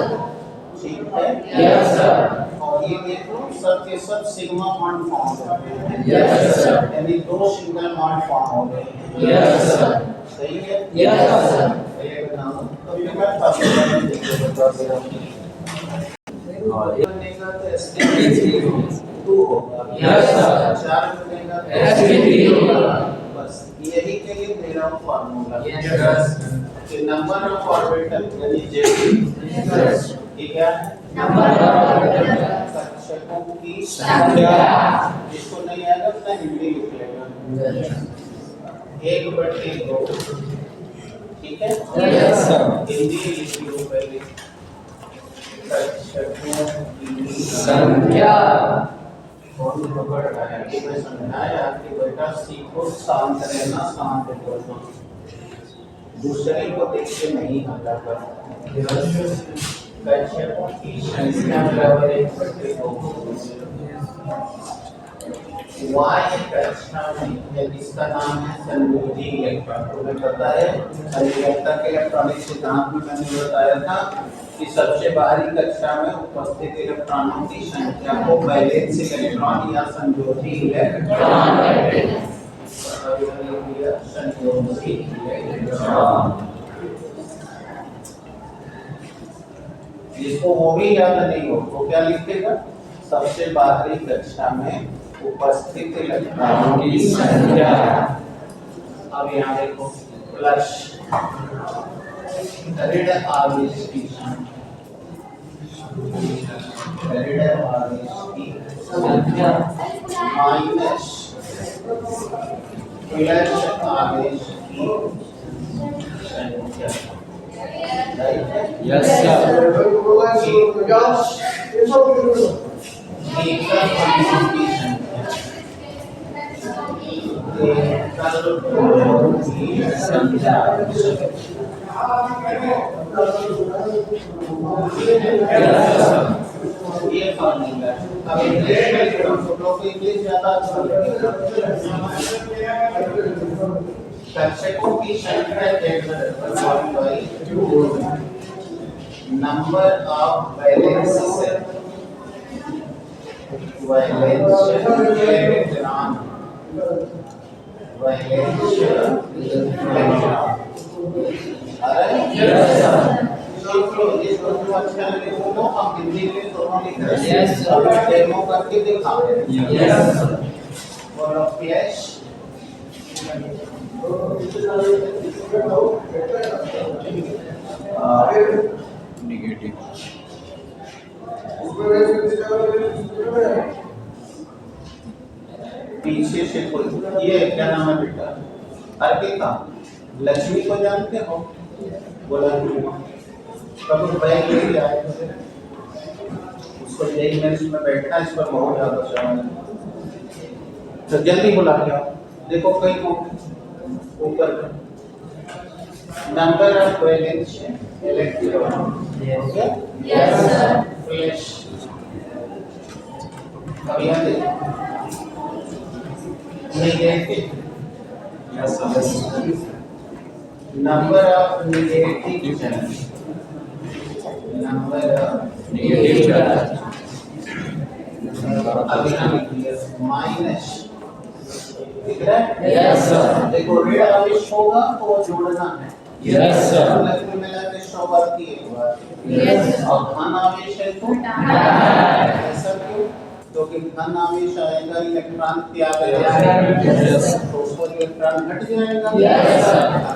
ठीक है? Yes, sir. और ये देखो सब के सब सिग्मा बॉन्ड फॉर्म होते हैं। Yes, sir. यानी 2 सिंगल बॉन्ड फॉर्म हो गए हैं। Yes, sir. सही है? Yes, sir. ये बनाओ तो फिर मैं फार्मूला में देखो बता दे रहा हूँ। और ये बनेगा तो S2 होगा। Yes, sir. 4 बनेगा तो S3 होगा। बस यही के लिए दे रहा हूँ फार्मूला। Yes. कि नंबर ऑफ ऑर्बिटल यानी J Yes. ये क्या है? कक्षकों की संख्या। जिसको नहीं आएगा उतना हिंदी लिख लेगा। 1/2 ठीक है? Yes, sir. हिंदी लिख लो पहले। कक्षकों की संख्या। कौन पकड़ रहा है कि मैं समझाया कि बेटा सीखो शांत रहना, शांत बोलना, दूसरे को देख के नहीं हल्ला करना। कक्षकों की संख्या बराबर 1/2। वाई कक्षा में है जिसका नाम है संयोजी इलेक्ट्रॉन। तुम्हें पता है संयोजकता के इलेक्ट्रॉनिक सिद्धांत में मैंने बताया था कि सबसे बाहरी कक्षा में उपस्थित इलेक्ट्रॉनों की संख्या को वैलेंस इलेक्ट्रॉन या संयोजी इलेक्ट्रॉन कहते हैं। संयोजी इलेक्ट्रॉन जिसको वो भी याद नहीं हो तो क्या लिखेगा? सबसे बाहरी कक्षा में उपस्थित इलेक्ट्रॉनों की संख्या। अब यहाँ देखो प्लस ऋण आवेश की संख्या माइनस प्लस आवेश की संख्या। Yes, sir. ये फार्मूला है। अब इंग्लिश में लोगों को इंग्लिश ज्यादा अच्छा लगेगा। कक्षकों की संख्या नंबर ऑफ वैलेंस इलेक्ट्रॉन इसको अच्छा लगे तो हम हिंदी में दोनों लिख रहे हैं। डेमो करके दिखा रहे हैं। बोलो फ्लैश नेगेटिव पीछे से कोई ये क्या नाम है बेटा? अर्पिता, लक्ष्मी को जानते हो? बोला कब बैग लेके आए थे? उसको यही मेरे में बैठना, इस पर बहुत ज्यादा सवाल है, तो जल्दी बुला के आओ। देखो कहीं ऊपर number of valence electron, okay? Yes, sir. Flash अब यहाँ देखो negative, yes sir number of negative charge, number of negative charge अब यहाँ लिखिए माइनस, दिख रहा है? यस सर देखो ऋण आवेश होगा तो वो जोड़ना है, यस सर लक्ष्मी मिला के 100 बार की एक बार, Yes. और धन आवेश है तो हटाना। ऐसा क्यों? क्योंकि धन आवेश आएगा इलेक्ट्रॉन त्याग Yes. तो उसको इलेक्ट्रॉन हट जाएगा, Yes.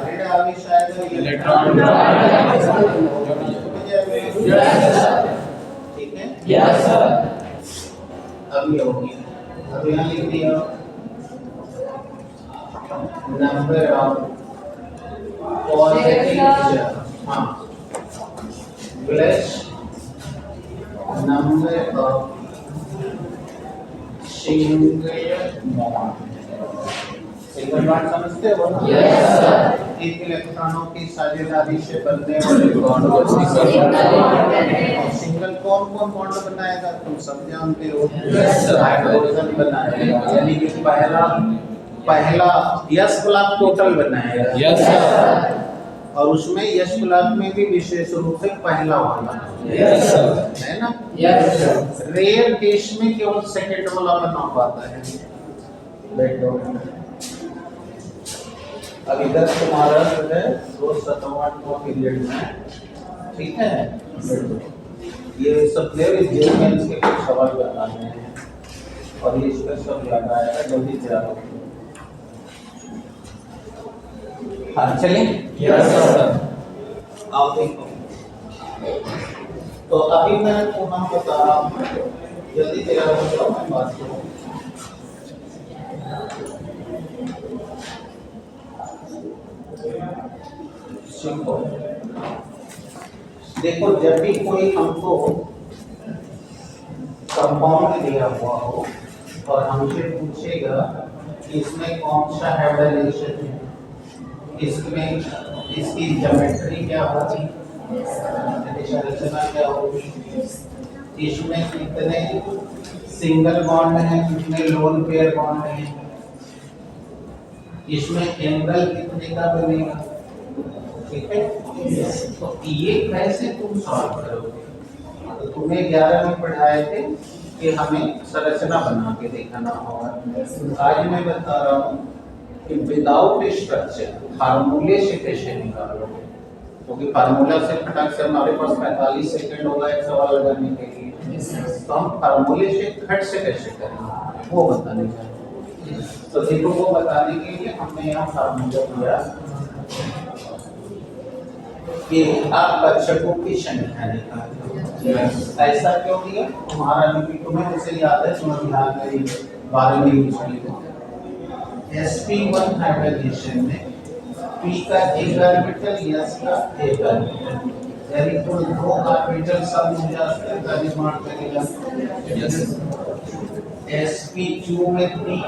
ऋण आवेश आएगा इलेक्ट्रॉन ठीक है? यस सर अब ये हो गया। अब यहाँ लिख दिया नंबर ऑफ पॉजिटिव चार्ज, हाँ, plus number of single bond. Single bond समझते हो ना? यस सर एक इलेक्ट्रॉनों की साझेदारी से बनने वाले बॉन्ड को सिंगल कौन कौन बॉन्ड बनाएगा तुम सब जानते हो? Yes, sir. हाइड्रोजन बनाएगा, यानी कि पहला यस ब्लॉक टोटल बनाएगा, यस सर और उसमें यस ब्लॉक में भी विशेष रूप से पहला वाला यस सर है ना? यस सर रेयर केस में केवल सेकंड वाला बना पाता है। बैठो अब इधर तुम्हारा जो है 2 पीरियड में, ठीक है? बैठो ये सब जेमेंस के कुछ सवाल बताने हैं और ये इसका सब याद आएगा, जल्दी से आओ। हाँ चलें? यस सर आओ देखो, तो अभी मैं पुनः बता रहा हूँ, जल्दी से आओ, बात करो। सीखो, देखो जब भी कोई हमको कंपाउंड दिया हुआ हो और हमसे पूछेगा कि इसमें कौन सा हाइब्रिडाइजेशन है, इसमें इसकी ज्योमेट्री क्या होगी, संरचना क्या होगी, इसमें कितने सिंगल बॉन्ड हैं, कितने लोन पेयर बॉन्ड हैं, इसमें एंगल कितने का बनेगा, ठीक है? तो ये कैसे तुम सॉल्व करोगे? तो तुम्हें 11 में पढ़ाए थे कि हमें संरचना बना के दिखाना होगा। आज मैं बता रहा हूँ कि विदाउट स्ट्रक्चर फार्मूले से कैसे निकालोगे, क्योंकि फार्मूला से फटाक से हमारे पास 45 सेकंड होगा एक सवाल लगाने के लिए, तो हम फार्मूले से खट से कैसे करेंगे वो बताने जा रहे हैं। तो देखो वो बताने के लिए हमने यहाँ फार्मूला दिया कि आप कक्षकों की संख्या निकालें। ऐसा क्यों दिया? तुम्हारा तुम्हें जैसे याद है, तुम्हें ध्यान करिए 12वीं में sp1 हाइब्रिडाइजेशन में p का एक ऑर्बिटल, s का एक ऑर्बिटल, यानी कुल 2 ऑर्बिटल सब हो जाते हैं, तभी मान करेगा sp2 में 3,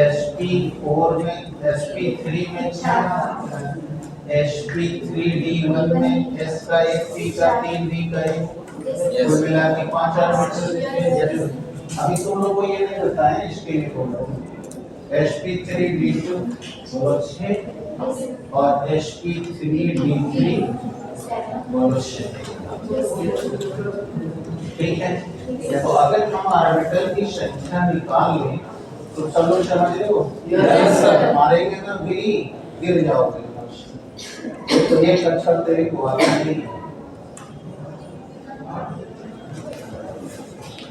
sp4 में, sp3 में 6, sp3d1 में s का 1, p का 3, d का 1, कुल मिला के 5 ऑर्बिटल। अभी तुम लोग को ये नहीं बताएं, इसके लिए बोलो sp3d2 बोलो 6 और sp3d3 बोलो 6, ठीक है? तो अगर हम ऑर्बिटल की संख्या निकाल लें तो सब लोग समझ रहे हो? Yes sir. मारेंगे ना गिर जाओगे, तो ये अक्षर तेरे को आता नहीं।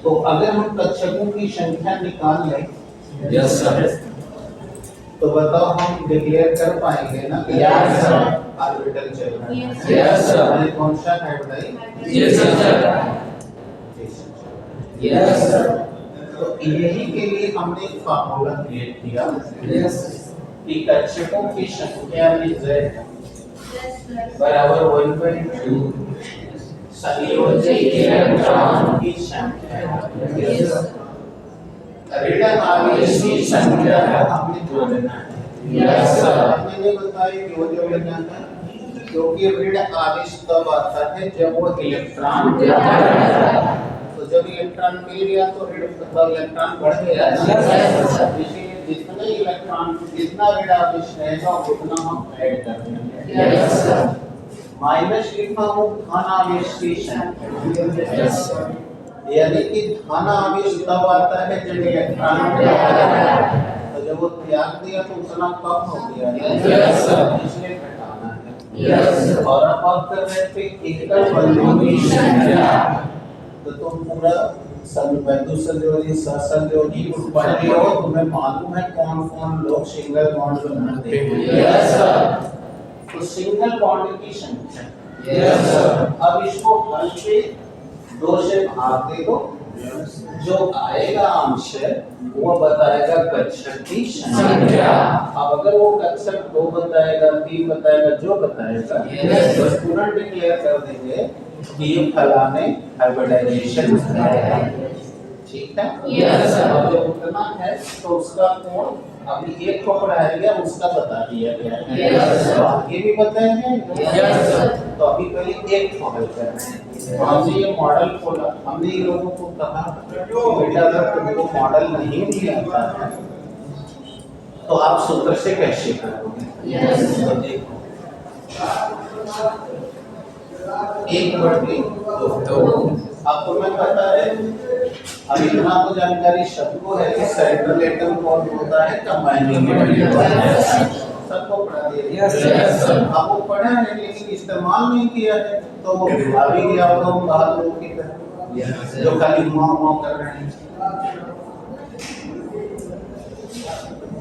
तो अगर हम कक्षकों की संख्या निकाल लें, यस सर तो बताओ हम डिक्लेयर कर पाएंगे ना कि Yes, sir. ऑर्बिटल चल रहा है? Yes, Yes, sir. हमारे कौन सा है बताइए? Yes, sir. Yes, sir. तो यही के लिए हमने एक फार्मूला क्रिएट किया Yes. कि कक्षकों की संख्या में z Yes, sir. बराबर 1/2 संयोजी इलेक्ट्रॉन की संख्या Yes. ऋण आवेश की संख्या को हमने जोड़ना है। Yes, sir. मैंने बताया क्यों जोड़ना है, क्योंकि ऋण आवेश तब आता है जब वो इलेक्ट्रॉन तो जब इलेक्ट्रॉन मिल गया तो ऋण तब इलेक्ट्रॉन बढ़ गया। Yes, sir. इसलिए जितने इलेक्ट्रॉन जितना ऋण आवेश रहेगा उतना हम ऐड कर देंगे। Yes, sir. माइनस लिखा हूँ धन आवेश की संख्या, Yes, sir. यानी कि धन आवेश तब आता है जब इलेक्ट्रॉन तो जब वो त्याग दिया तो उतना कम हो गया। Yes, sir. इसलिए घटाना है। Yes, sir. और अब बात कर रहे थे एकल बंधुओं की संख्या, तो तुम पूरा संबंधु संयोजी सहसंयोजी पढ़ रहे हो, तुम्हें मालूम है कौन कौन लोग सिंगल बॉन्ड बनाते हैं। Yes, sir. तो सिंगल बॉन्ड की संख्या, Yes, sir. अब इसको हल पे 2 से भाग दे दो, जो आएगा अंश वो बताएगा कक्षक की संख्या। अब अगर वो कक्षक 2 बताएगा 3 बताएगा जो बताएगा Yes. तो तुरंत डिक्लेयर कर देंगे कि ये फलाने हाइब्रिडाइजेशन है। ठीक है? Yes, sir. अब जब उतना है तो उसका कोण अभी एक को पढ़ाया गया उसका बता दिया गया है। Yes, sir. तो आगे भी बताएंगे। Yes, sir. तो अभी पहले एक को हल करना है। तो हमने ये मॉडल खोला, हमने इन लोगों को कहा बेटा अगर तुमको मॉडल नहीं भी आता है तो आप सूत्र से कैसे करोगे? Yes. तो देखो 1/2 अब तुम्हें पता है, अब इतना तो जानकारी सबको है कि सेंट्रल एटम कौन होता है, कंबाइनिंग एटम सबको पढ़ा दिया। Yes, sir. अब वो पढ़ा है लेकिन इस्तेमाल नहीं किया है तो वो भुला भी गया होगा वो बाहर लोगों की तरह जो खाली मुआ कर रहे हैं।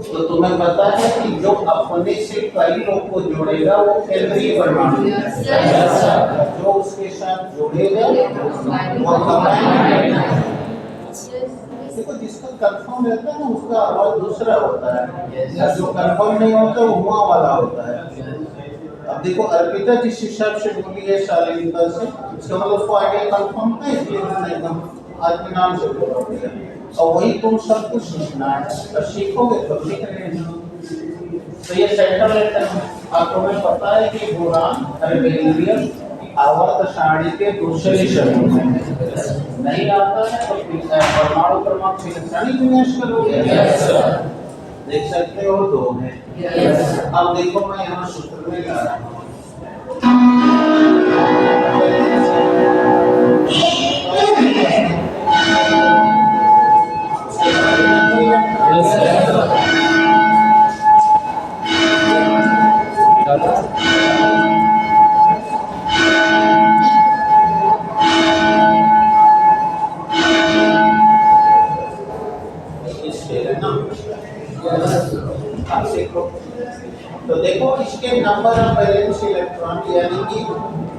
तो तुम्हें पता है कि जो अपने से कई लोग को जोड़ेगा वो केंद्रीय परमाणु है। Yes, sir. जो उसके साथ जुड़ेगा वो कंबाइंड है। देखो जिसका कंफर्म रहता है ना उसका आवाज दूसरा होता है, जो कंफर्म नहीं होता वो हुआ वाला होता है। अब देखो अर्पिता जिस हिसाब से बोली है शालीनता से, इसका मतलब उसको आगे कंफर्म है इसलिए उसने एकदम आदमी नाम से बोला है। और वही तुम सब कुछ सीखना है और सीखोगे तो सीख रहे हैं। तो ये सेंट्रल एटम, अब तुम्हें पता है कि बोरान और बेरिलियम आवर्त सारणी के दूसरे समूह में नहीं आता है तो परमाणु क्रमांक इलेक्ट्रॉनिक विन्यास करोगे। Yes, sir. देख सकते हो 2 है। Yes. अब देखो मैं यहाँ सूत्र में ला रहा हूँ। Yes, sir. इसके है ना? हाँ, देखो तो देखो इसके नंबर ऑफ वैलेंस इलेक्ट्रॉन यानी कि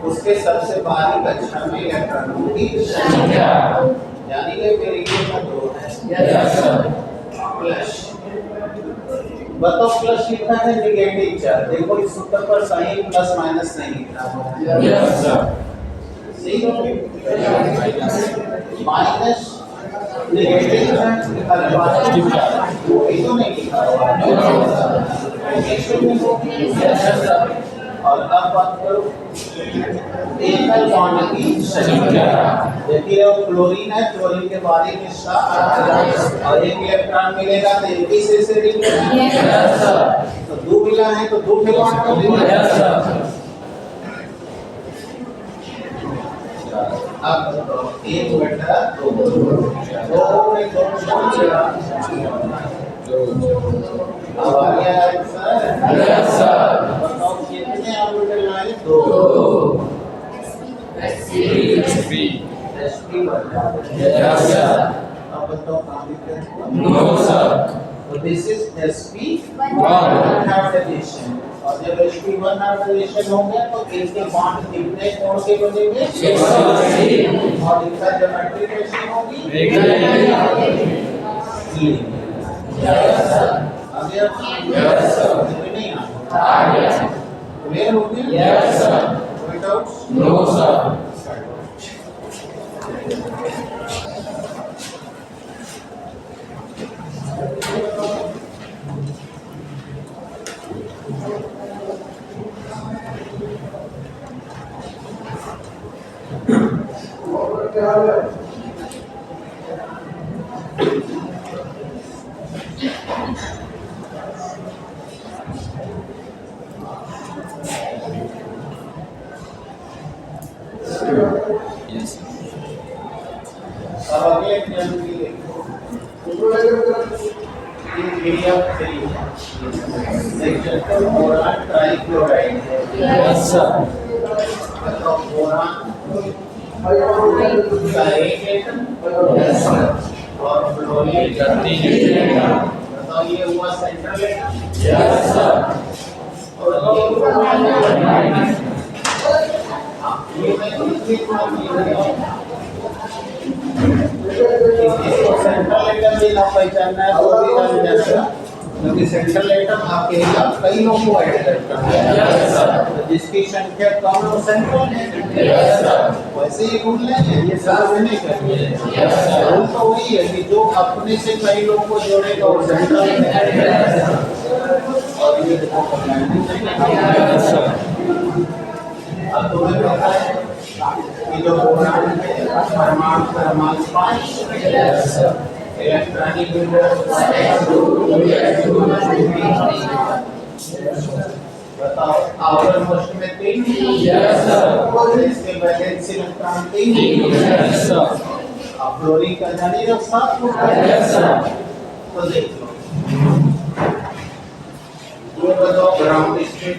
उसके सबसे बाहरी कक्षा में इलेक्ट्रॉनों की संख्या, यानी कि बेरिलियम का 2 है। Yes, sir. प्लस बताओ प्लस लिखा है नेगेटिव चार्ज, देखो इस सूत्र पर सही प्लस माइनस नहीं लिखा हुआ है। Yes, sir. Minus negative charge वही तो नहीं लिखा हुआ है। और अब बात करो एकल बॉन्ड की संख्या, देखिए वो क्लोरीन है, क्लोरीन के बारे में 7 और 1 इलेक्ट्रॉन मिलेगा तो 21 से रिंग Yes, sir. तो 2 मिला है तो 2 के बॉन्ड कर देंगे। Yes, sir. अब 1/2 2 में 2 मिला, अब आ गया आंसर। Yes, sir. बताओ कितने ऑर्बिटल आए? 2। SP. SP बन गया। Yes, sir. अब बताओ कहाँ लिखते हैं? No, sir. तो this is SP One. Half deletion. और जब SP 1 हाफ डिलीशन हो गया तो इनके बॉन्ड कितने कोण के बनेंगे? 180। और इनका ज्योमेट्री कैसी होगी? Yes, sir. आ गया? Yes, sir. नहीं नहीं आ Yes. क्लियर हो गया? Yes, sir. कोई डाउट्स? No, sir. Yes. अब अगले नियम की देखो। ये area three section boron trichloride है। Yes, sir. मतलब बोरान का एक एटम Yes, sir. और फ्लोरीन का 3 एटम। बताओ ये हुआ सेंट्रल एटम। Yes, sir. और ये हुआ ये मैं इसलिए इसको सेंट्रल एटम भी ना पहचानना है तो भी जान जाएगा, क्योंकि सेंट्रल एटम अकेला कई लोगों को ऐड करता है। Yes, sir. तो जिसकी संख्या कम हो सेंट्रल है। Yes, sir. वैसे ही रूल लेंगे, ये साथ में नहीं करेंगे। Yes, sir. रूल तो वही है कि जो अपने से कई लोगों को जोड़ेगा वो सेंट्रल में। और ये देखो Yes, sir. अब तुम्हें पता है कि जो बोरान है परमाणु परमाणु 5 Yes, sir. इलेक्ट्रॉनिक बताओ आवर मोस्ट में 3 Yes, sir. इसके वैलेंस इलेक्ट्रॉन 3 Yes, sir. अब फ्लोरीन का जानी जो 7 होता है। Yes, sir. तो देख लो ये बताओ ग्राउंड स्टेट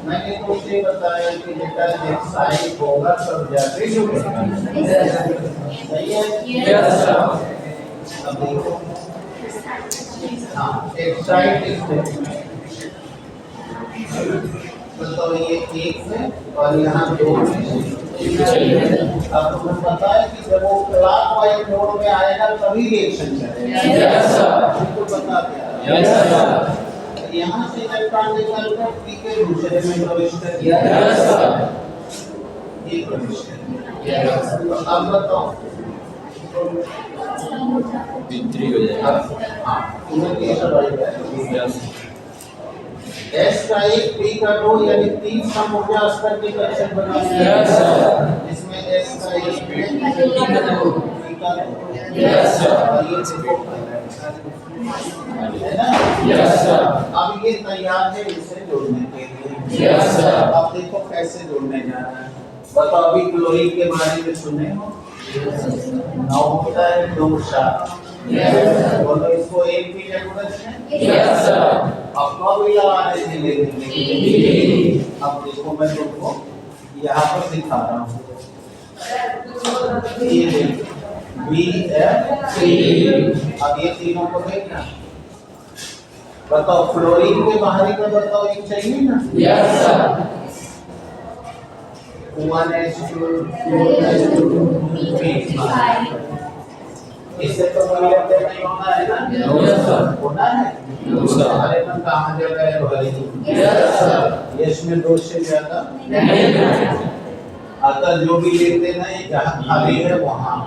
मैंने तो उसे बताया कि बेटा जब साइड होगा तब जाके जुड़ेगा। सही है? Yes, sir. अब देखो हाँ एक साइड स्टेटमेंट बताओ ये 1 है और यहाँ 2 है। अब तुम्हें पता है कि जब वो क्लॉकवाइज मोड में आएगा तभी रिएक्शन करेगा। Yes, sir. आपको बता दिया। Yes, sir. यहाँ से इलेक्ट्रॉन निकल कर पी के दूसरे में प्रवेश कर दिया। Yes, sir. ये प्रवेश कर दिया। Yes. तो अब बताओ Victory हो जाएगा। अब हाँ तुम्हें कैसा बढ़ेगा? Yes. S का 1 P का 2 यानी 3 सम ऊर्जा स्तर के कनेक्शन बना Yes, sir. इसमें S का 1 P का 2 Yes, sir. और ये देखो है ना? Yes, sir. अब ये तैयार है इसे जोड़ने के लिए। Yes, sir. अब देखो कैसे जोड़ने जा रहा है। बताओ अभी क्लोरीन के बारे में सुने हो? 9 होता है 2 7। बोलो इसको 1 की जरूरत है। Yes, sir. अब कब भी लगाने से ले लेंगे। अब देखो मैं तुमको यहाँ पर दिखा रहा हूँ। ये देखो BF3। अब ये तीनों को देखना। बताओ फ्लोरीन के बाहरी का बताओ एक चाहिए ना? Yes, sir. 1H2 इससे तो कोई लेते नहीं होना है ना? Yes, sir. होना है? No, sir. अरे तुम कहाँ जगह है भाई? Yes, sir. ये इसमें 2 से ज्यादा नहीं। अतः जो भी लेते ना ये जहाँ खाली है वहाँ।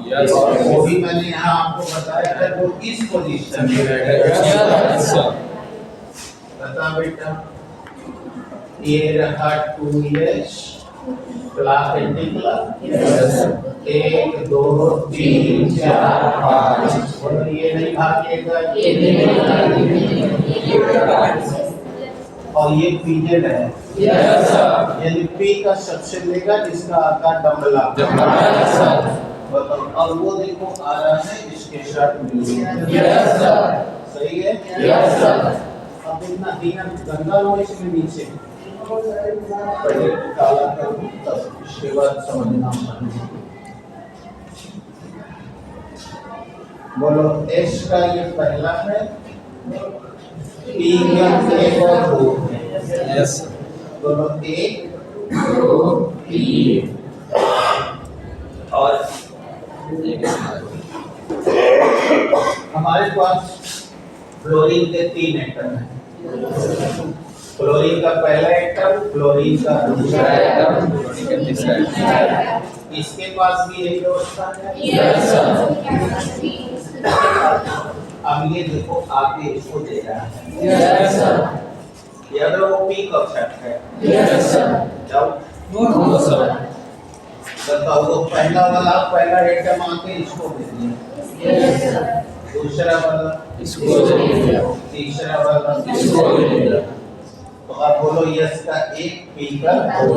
Yes, और sir. वो भी मैंने यहाँ आपको बताया था वो इस पोजीशन में रहेगा। Yes, sir. बता बेटा ये रहा 2H क्लास एंटीक्लर। Yes, sir. 1 2 3 4 5 और ये नहीं भागेगा और ये पीजेड है। Yes, sir. यानी पी का सबसे लेगा जिसका आकार डबला। Yes, sir. बताओ अब वो देखो आ रहा है इसके साथ मिल Yes, sir. सही है? Yes, sir. अब इतना दीना गंगा लो इसमें नीचे पहले काला करूँ तब इसके बाद समझना पड़ेगा। बोलो एस का ये पहला है, तीन या एक और दो है। यस बोलो एक दो तीन और एक हमारे पास फ्लोरीन के तीन एटम हैं। फ्लोरीन का पहला एटम, फ्लोरीन का दूसरा एटम, फ्लोरीन का तीसरा एटम। इसके पास भी यही व्यवस्था है। Yes sir. अब ये देखो आगे इसको दे रहा है। Yes sir. ये अगर वो पी कॉन्सेप्ट है। Yes sir. जाओ नो सर। बताओ वो पहला एटम आके इसको दे दिया, यस सर। दूसरा वाला इसको दे दिया, तीसरा वाला इसको दे दिया। तो अब बोलो यस का एक पी का दो।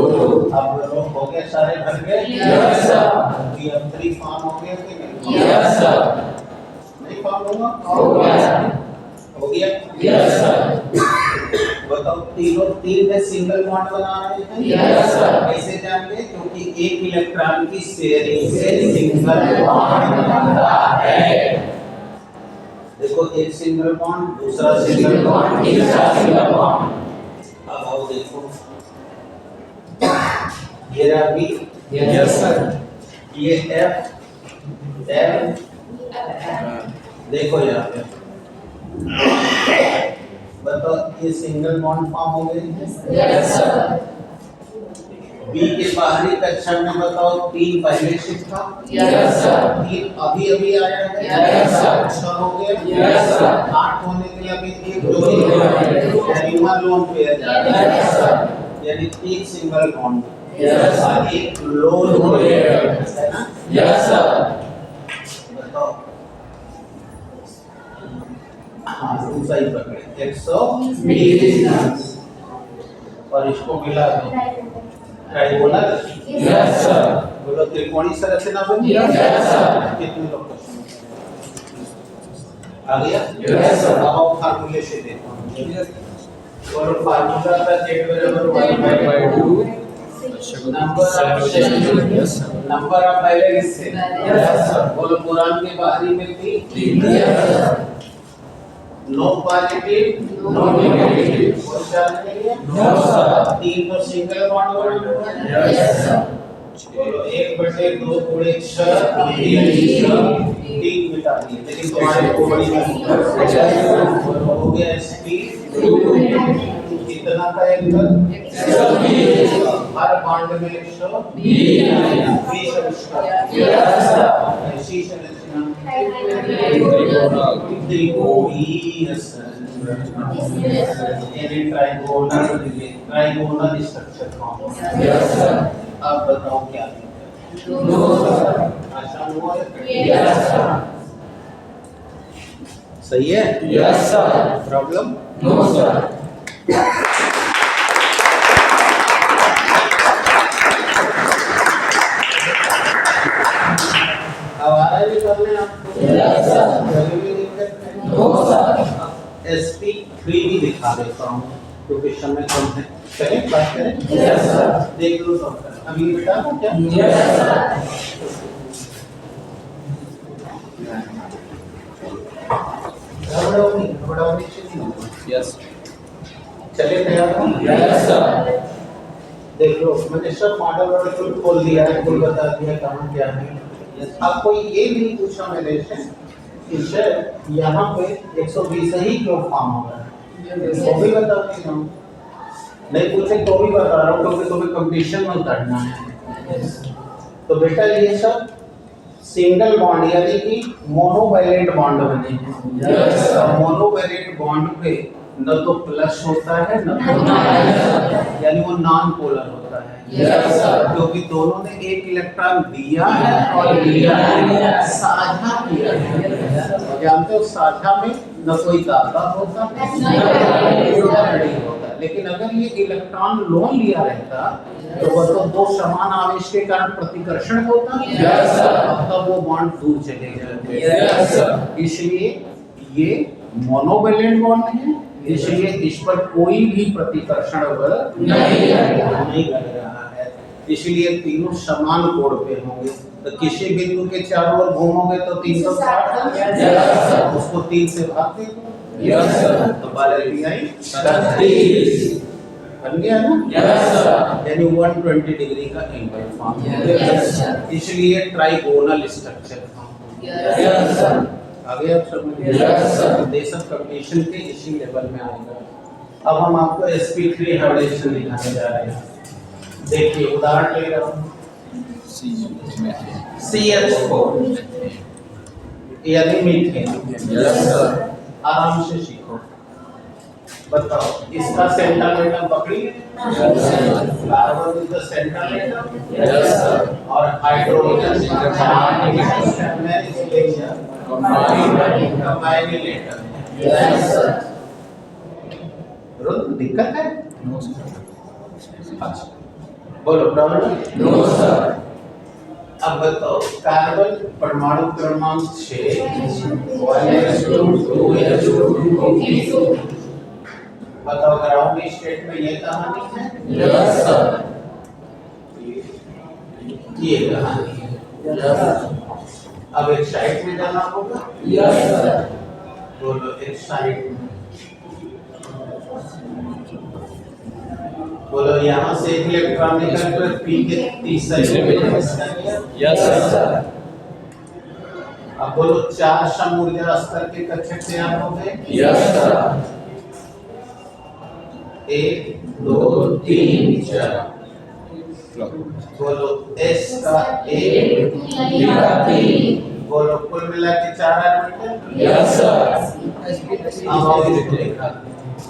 अब बोलो हो गए सारे भर गए। Yes sir. ये अब 3 फॉर्म हो गया कि नहीं? Yes sir. नहीं फॉर्म होगा? हो गया। हो गया। Yes sir. बताओ तीनों तीन में सिंगल बॉन्ड बना रहे हैं। Yes sir. कैसे जानेंगे? क्योंकि एक इलेक्ट्रॉन की शेयरिंग से सिंगल बॉन्ड बनता है। देखो एक सिंगल बॉन्ड, दूसरा सिंगल बॉन्ड, तीसरा सिंगल बॉन्ड। अब आओ देखो ये रहा बी। Yes sir. ये एफ देखो यहाँ पे बताओ ये सिंगल बॉन्ड फॉर्म हो गए। Yes sir. बी के बाहरी कक्षा में बताओ तीन पहले शिफ्ट था। Yes sir. तीन अभी अभी आया है। Yes sir. 6 हो गया। Yes sir. 8 होने के लिए अभी एक जोड़ी यानी 1 लोन पेयर जा रहा है। Yes sir. यानी 3 सिंगल बॉन्ड यस सर। एक लोन पेयर है ना। Yes sir. बताओ हाँ दूसरा ही पकड़े 120 और इसको मिला दो ट्राइगोनल। Yes sir. बोलो त्रिकोणीय संरचना बनी। Yes sir. कितने लोग आ गया? Yes sir. अब आओ फार्मूले से देखो। बोलो फार्मूला का z बराबर 1/2 नंबर ऑफ एलिमेंट्स से। Yes sir. बोलो पुराण के बाहरी में थी yes sir. No positive no negative. कोई चार्ज नहीं है। No sir. 3 तो सिंगल बॉन्ड बना। Yes sir. बोलो 1/2 गुणे 6 3 मिटा दिए लेकिन तुम्हारे को बड़ी हो गया sp कितना का एंगल 120। हर बॉन्ड में 120 यस सर। ऐसी संरचना त्रिकोणीय। त्रिकोणीय संरचना यानी trigonal structure form. Yes sir. अब बताओ क्या नो सर। आसान हुआ? Yes sir. सही है? Yes sir. Problem? No sir. अब आ रहा है करने आपको? Yes sir. कोई भी दिक्कत नहीं? No sir. sp3 भी दिखा देता हूँ क्योंकि समय कम है। चलिए बात करें। Yes sir. देख लो तो अभी बेटा ना क्या? Yes sir. घबराओ नहीं। यस चलिए तैयार हो? Yes sir. देख लो मैंने सब मॉडल और कुल खोल दिया है, कुल बता दिया कहाँ क्या है। आपको ये नहीं पूछा मैंने से यहाँ पे 120 ही क्यों फॉर्म हो रहा है वो भी बता देता हूँ। नहीं पूछे तो भी बता रहा हूँ क्योंकि तुम्हें कंपटीशन में उतरना है। तो बेटा ये सब सिंगल बॉन्ड यानी कि मोनोवैलेंट बॉन्ड बने हैं। Yes sir. मोनोवैलेंट बॉन्ड पे न तो प्लस होता है न तो माइनस, यानी वो नॉन पोलर होता है। Yes sir. क्योंकि दोनों ने एक इलेक्ट्रॉन दिया है और लिया है, साझा किया है। जानते हो साझा में न कोई दाता होता न लड़ी होता। लेकिन अगर ये इलेक्ट्रॉन लोन लिया रहता तो वह तो दो समान आवेश के कारण प्रतिकर्षण होता। Yes sir. तब वो बॉन्ड दूर चले जाते। Yes sir. इसलिए ये मोनोवैलेंट बॉन्ड है इसलिए इस पर कोई भी प्रतिकर्षण बल नहीं लगेगा। नहीं लग रहा है, इसलिए तीनों समान कोण पे होंगे। तो किसी बिंदु के चारों ओर घूमोगे तो 360 Yes, sir. उसको 3 से भाग दे दो। Yes, sir. तो बारह PI 36 बन गया ना? Yes, sir. यानी 120 डिग्री का एंगल फॉर्म हो गया। Yes, sir. इसलिए ट्राइगोनल स्ट्रक्चर फॉर्म हो गया। Yes, sir. आगे आप समझ गए? Yes, sir. देशक कंडीशन के इसी लेवल में आएगा। अब हम आपको sp3 हाइब्रिडेशन दिखाने जा रहे हैं। देखिए उदाहरण ले रहा हूँ CH4 यानी मीथेन। Yes, sir. आराम से सीखो। बताओ इसका सेंट्रल एटम पकड़ी? Yes, sir. Carbon is the central atom Yes, sir. और hydrogen Is the combined combined letter. Yes, sir. दिक्कत है? अच्छा बोलो प्रॉब्लम? No, sir. अब बताओ कार्बन परमाणु क्रमांक 6 2H2 बताओ ग्राउंड स्टेट में ये कहानी है? Yes, sir. ये कहानी है। Yes, sir. अब एक साइड में जाना होगा। Yes, sir. बोलो एक साइड में। बोलो यहाँ से एक इलेक्ट्रॉन निकल कर P के तीसरे में Yes, sir. अब बोलो 4 समूर्जा स्तर के कक्षक तैयार हो गए। Yes, sir. 1 2 3 4 बोलो S का 1 B का 3 बोलो कुल मिला के 4 ऑर्बिटल। Yes, sir. अब आओ इसको दिखा।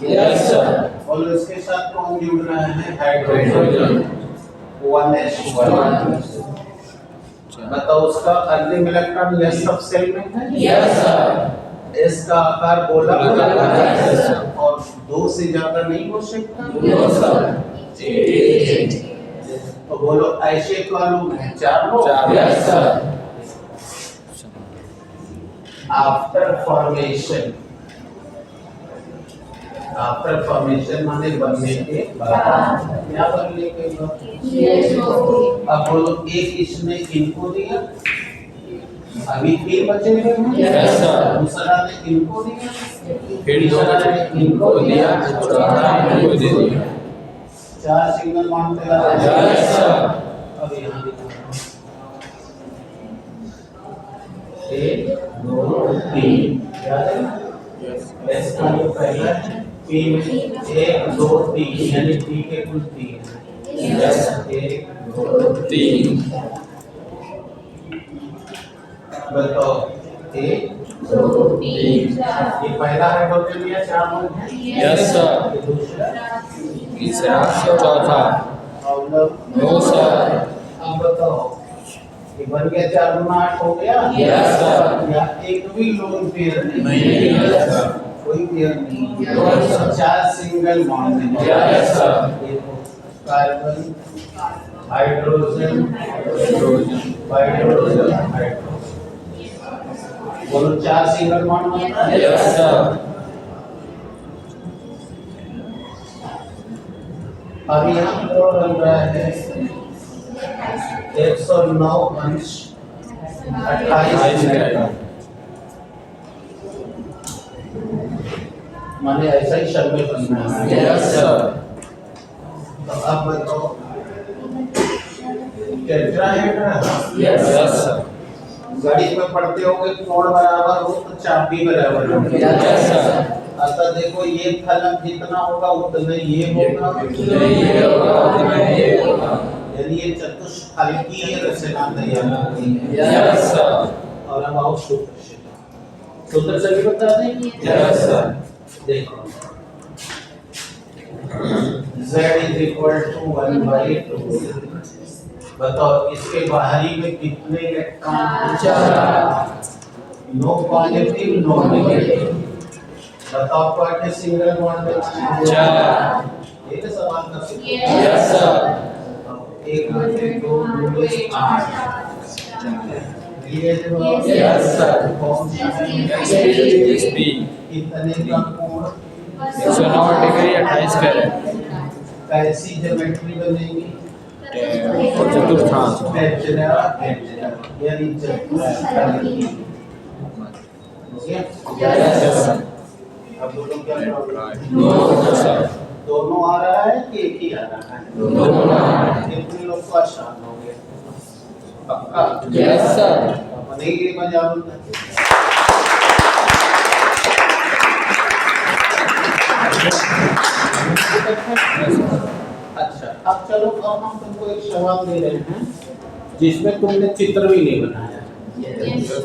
Yes, sir. बोलो इसके साथ कौन जुड़ रहा है? Hydrogen 1s1। बताओ उसका अंतिम इलेक्ट्रॉन S सब सेल में है। Yes, sir. S का आकार गोला Yes, sir. और 2 से ज्यादा नहीं हो सकता। No, sir. तो बोलो ऐसे कॉलम है 4 लोग। Yes, sir. आफ्टर फॉर्मेशन माने बनने के बाद क्या बनने के बाद? अब बोलो एक इसने इनको दिया, अभी 3 बचे हुए हैं। Yes, sir. दूसरा ने इनको दिया, फिर तीसरा ने इनको दिया, चौथा इनको दे दिया। 4 सिग्नल मानते जा रहे Yes, हैं। sir. अब यहाँ दिखा 1 2 3 याद है? S का जो पहला है P में 1 2 3 यानी P के कुल 3 है। Yes. 1 2 3 बताओ 1 3 ये पहला हाइड्रोजन या 4 लोग हैं। Yes, sir. ये दूसरा तीसरा चौथा और No, sir. अब बताओ ये बन गया 4 गुना 8 हो गया। Yes, sir. या एक भी लोन पेयर नहीं नहीं, yes, sir. कोई पेयर नहीं। Yes, sir. 4 सिंगल बॉन्ड है। Yes, sir. देखो कार्बन हाइड्रोजन बोलो 4 सिंगल बॉन्ड बनता है। Yes, sir. अब यहाँ पर बन रहा है 109 अंश 28 मिनट माने ऐसा ही शब्द बनना है। Yes, sir. तो अब बताओ टेट्राहेड्रा Yes, sir. गणित में पढ़ते होगे कोण बराबर हो तो चाप भी बराबर हो। Yes, sir. अतः देखो ये फलन जितना होगा उतना ये होगा। ये होगा, उतना ये होगा। यानी ये चतुष्फलकीय रचना तैयार होती है। Yes, sir. और अब आओ सूत्र से। सूत्र से भी बता दें। Yes, sir. देखो Z is equal to 1/2। बताओ इसके बाहरी में कितने electron? 4 no positive no negative. बताओ कौन सिंगल बॉन्ड में 4 ये तो सवाल का सूत्र। Yes, sir. एक बटे 2 गुणे 8 ये जो Yes, sir. कौन सा है? SB कितने का कोण? 109 डिग्री 28 कैरेट कैसी ज्योमेट्री बनेगी? चतुर्थांश पेंचना यानी चतुर्थांश की। हो गया? यस सर अब दोनों क्या प्रॉब्लम? यस सर दोनों आ रहा है कि एक ही आ रहा है? दोनों कितने लोग को आसान हो गया? पक्का? यस सर बनेगी मजा आता है। अच्छा अब चलो अब हम तुमको एक सवाल दे रहे हैं जिसमें तुमने चित्र भी नहीं बनाया। Yes.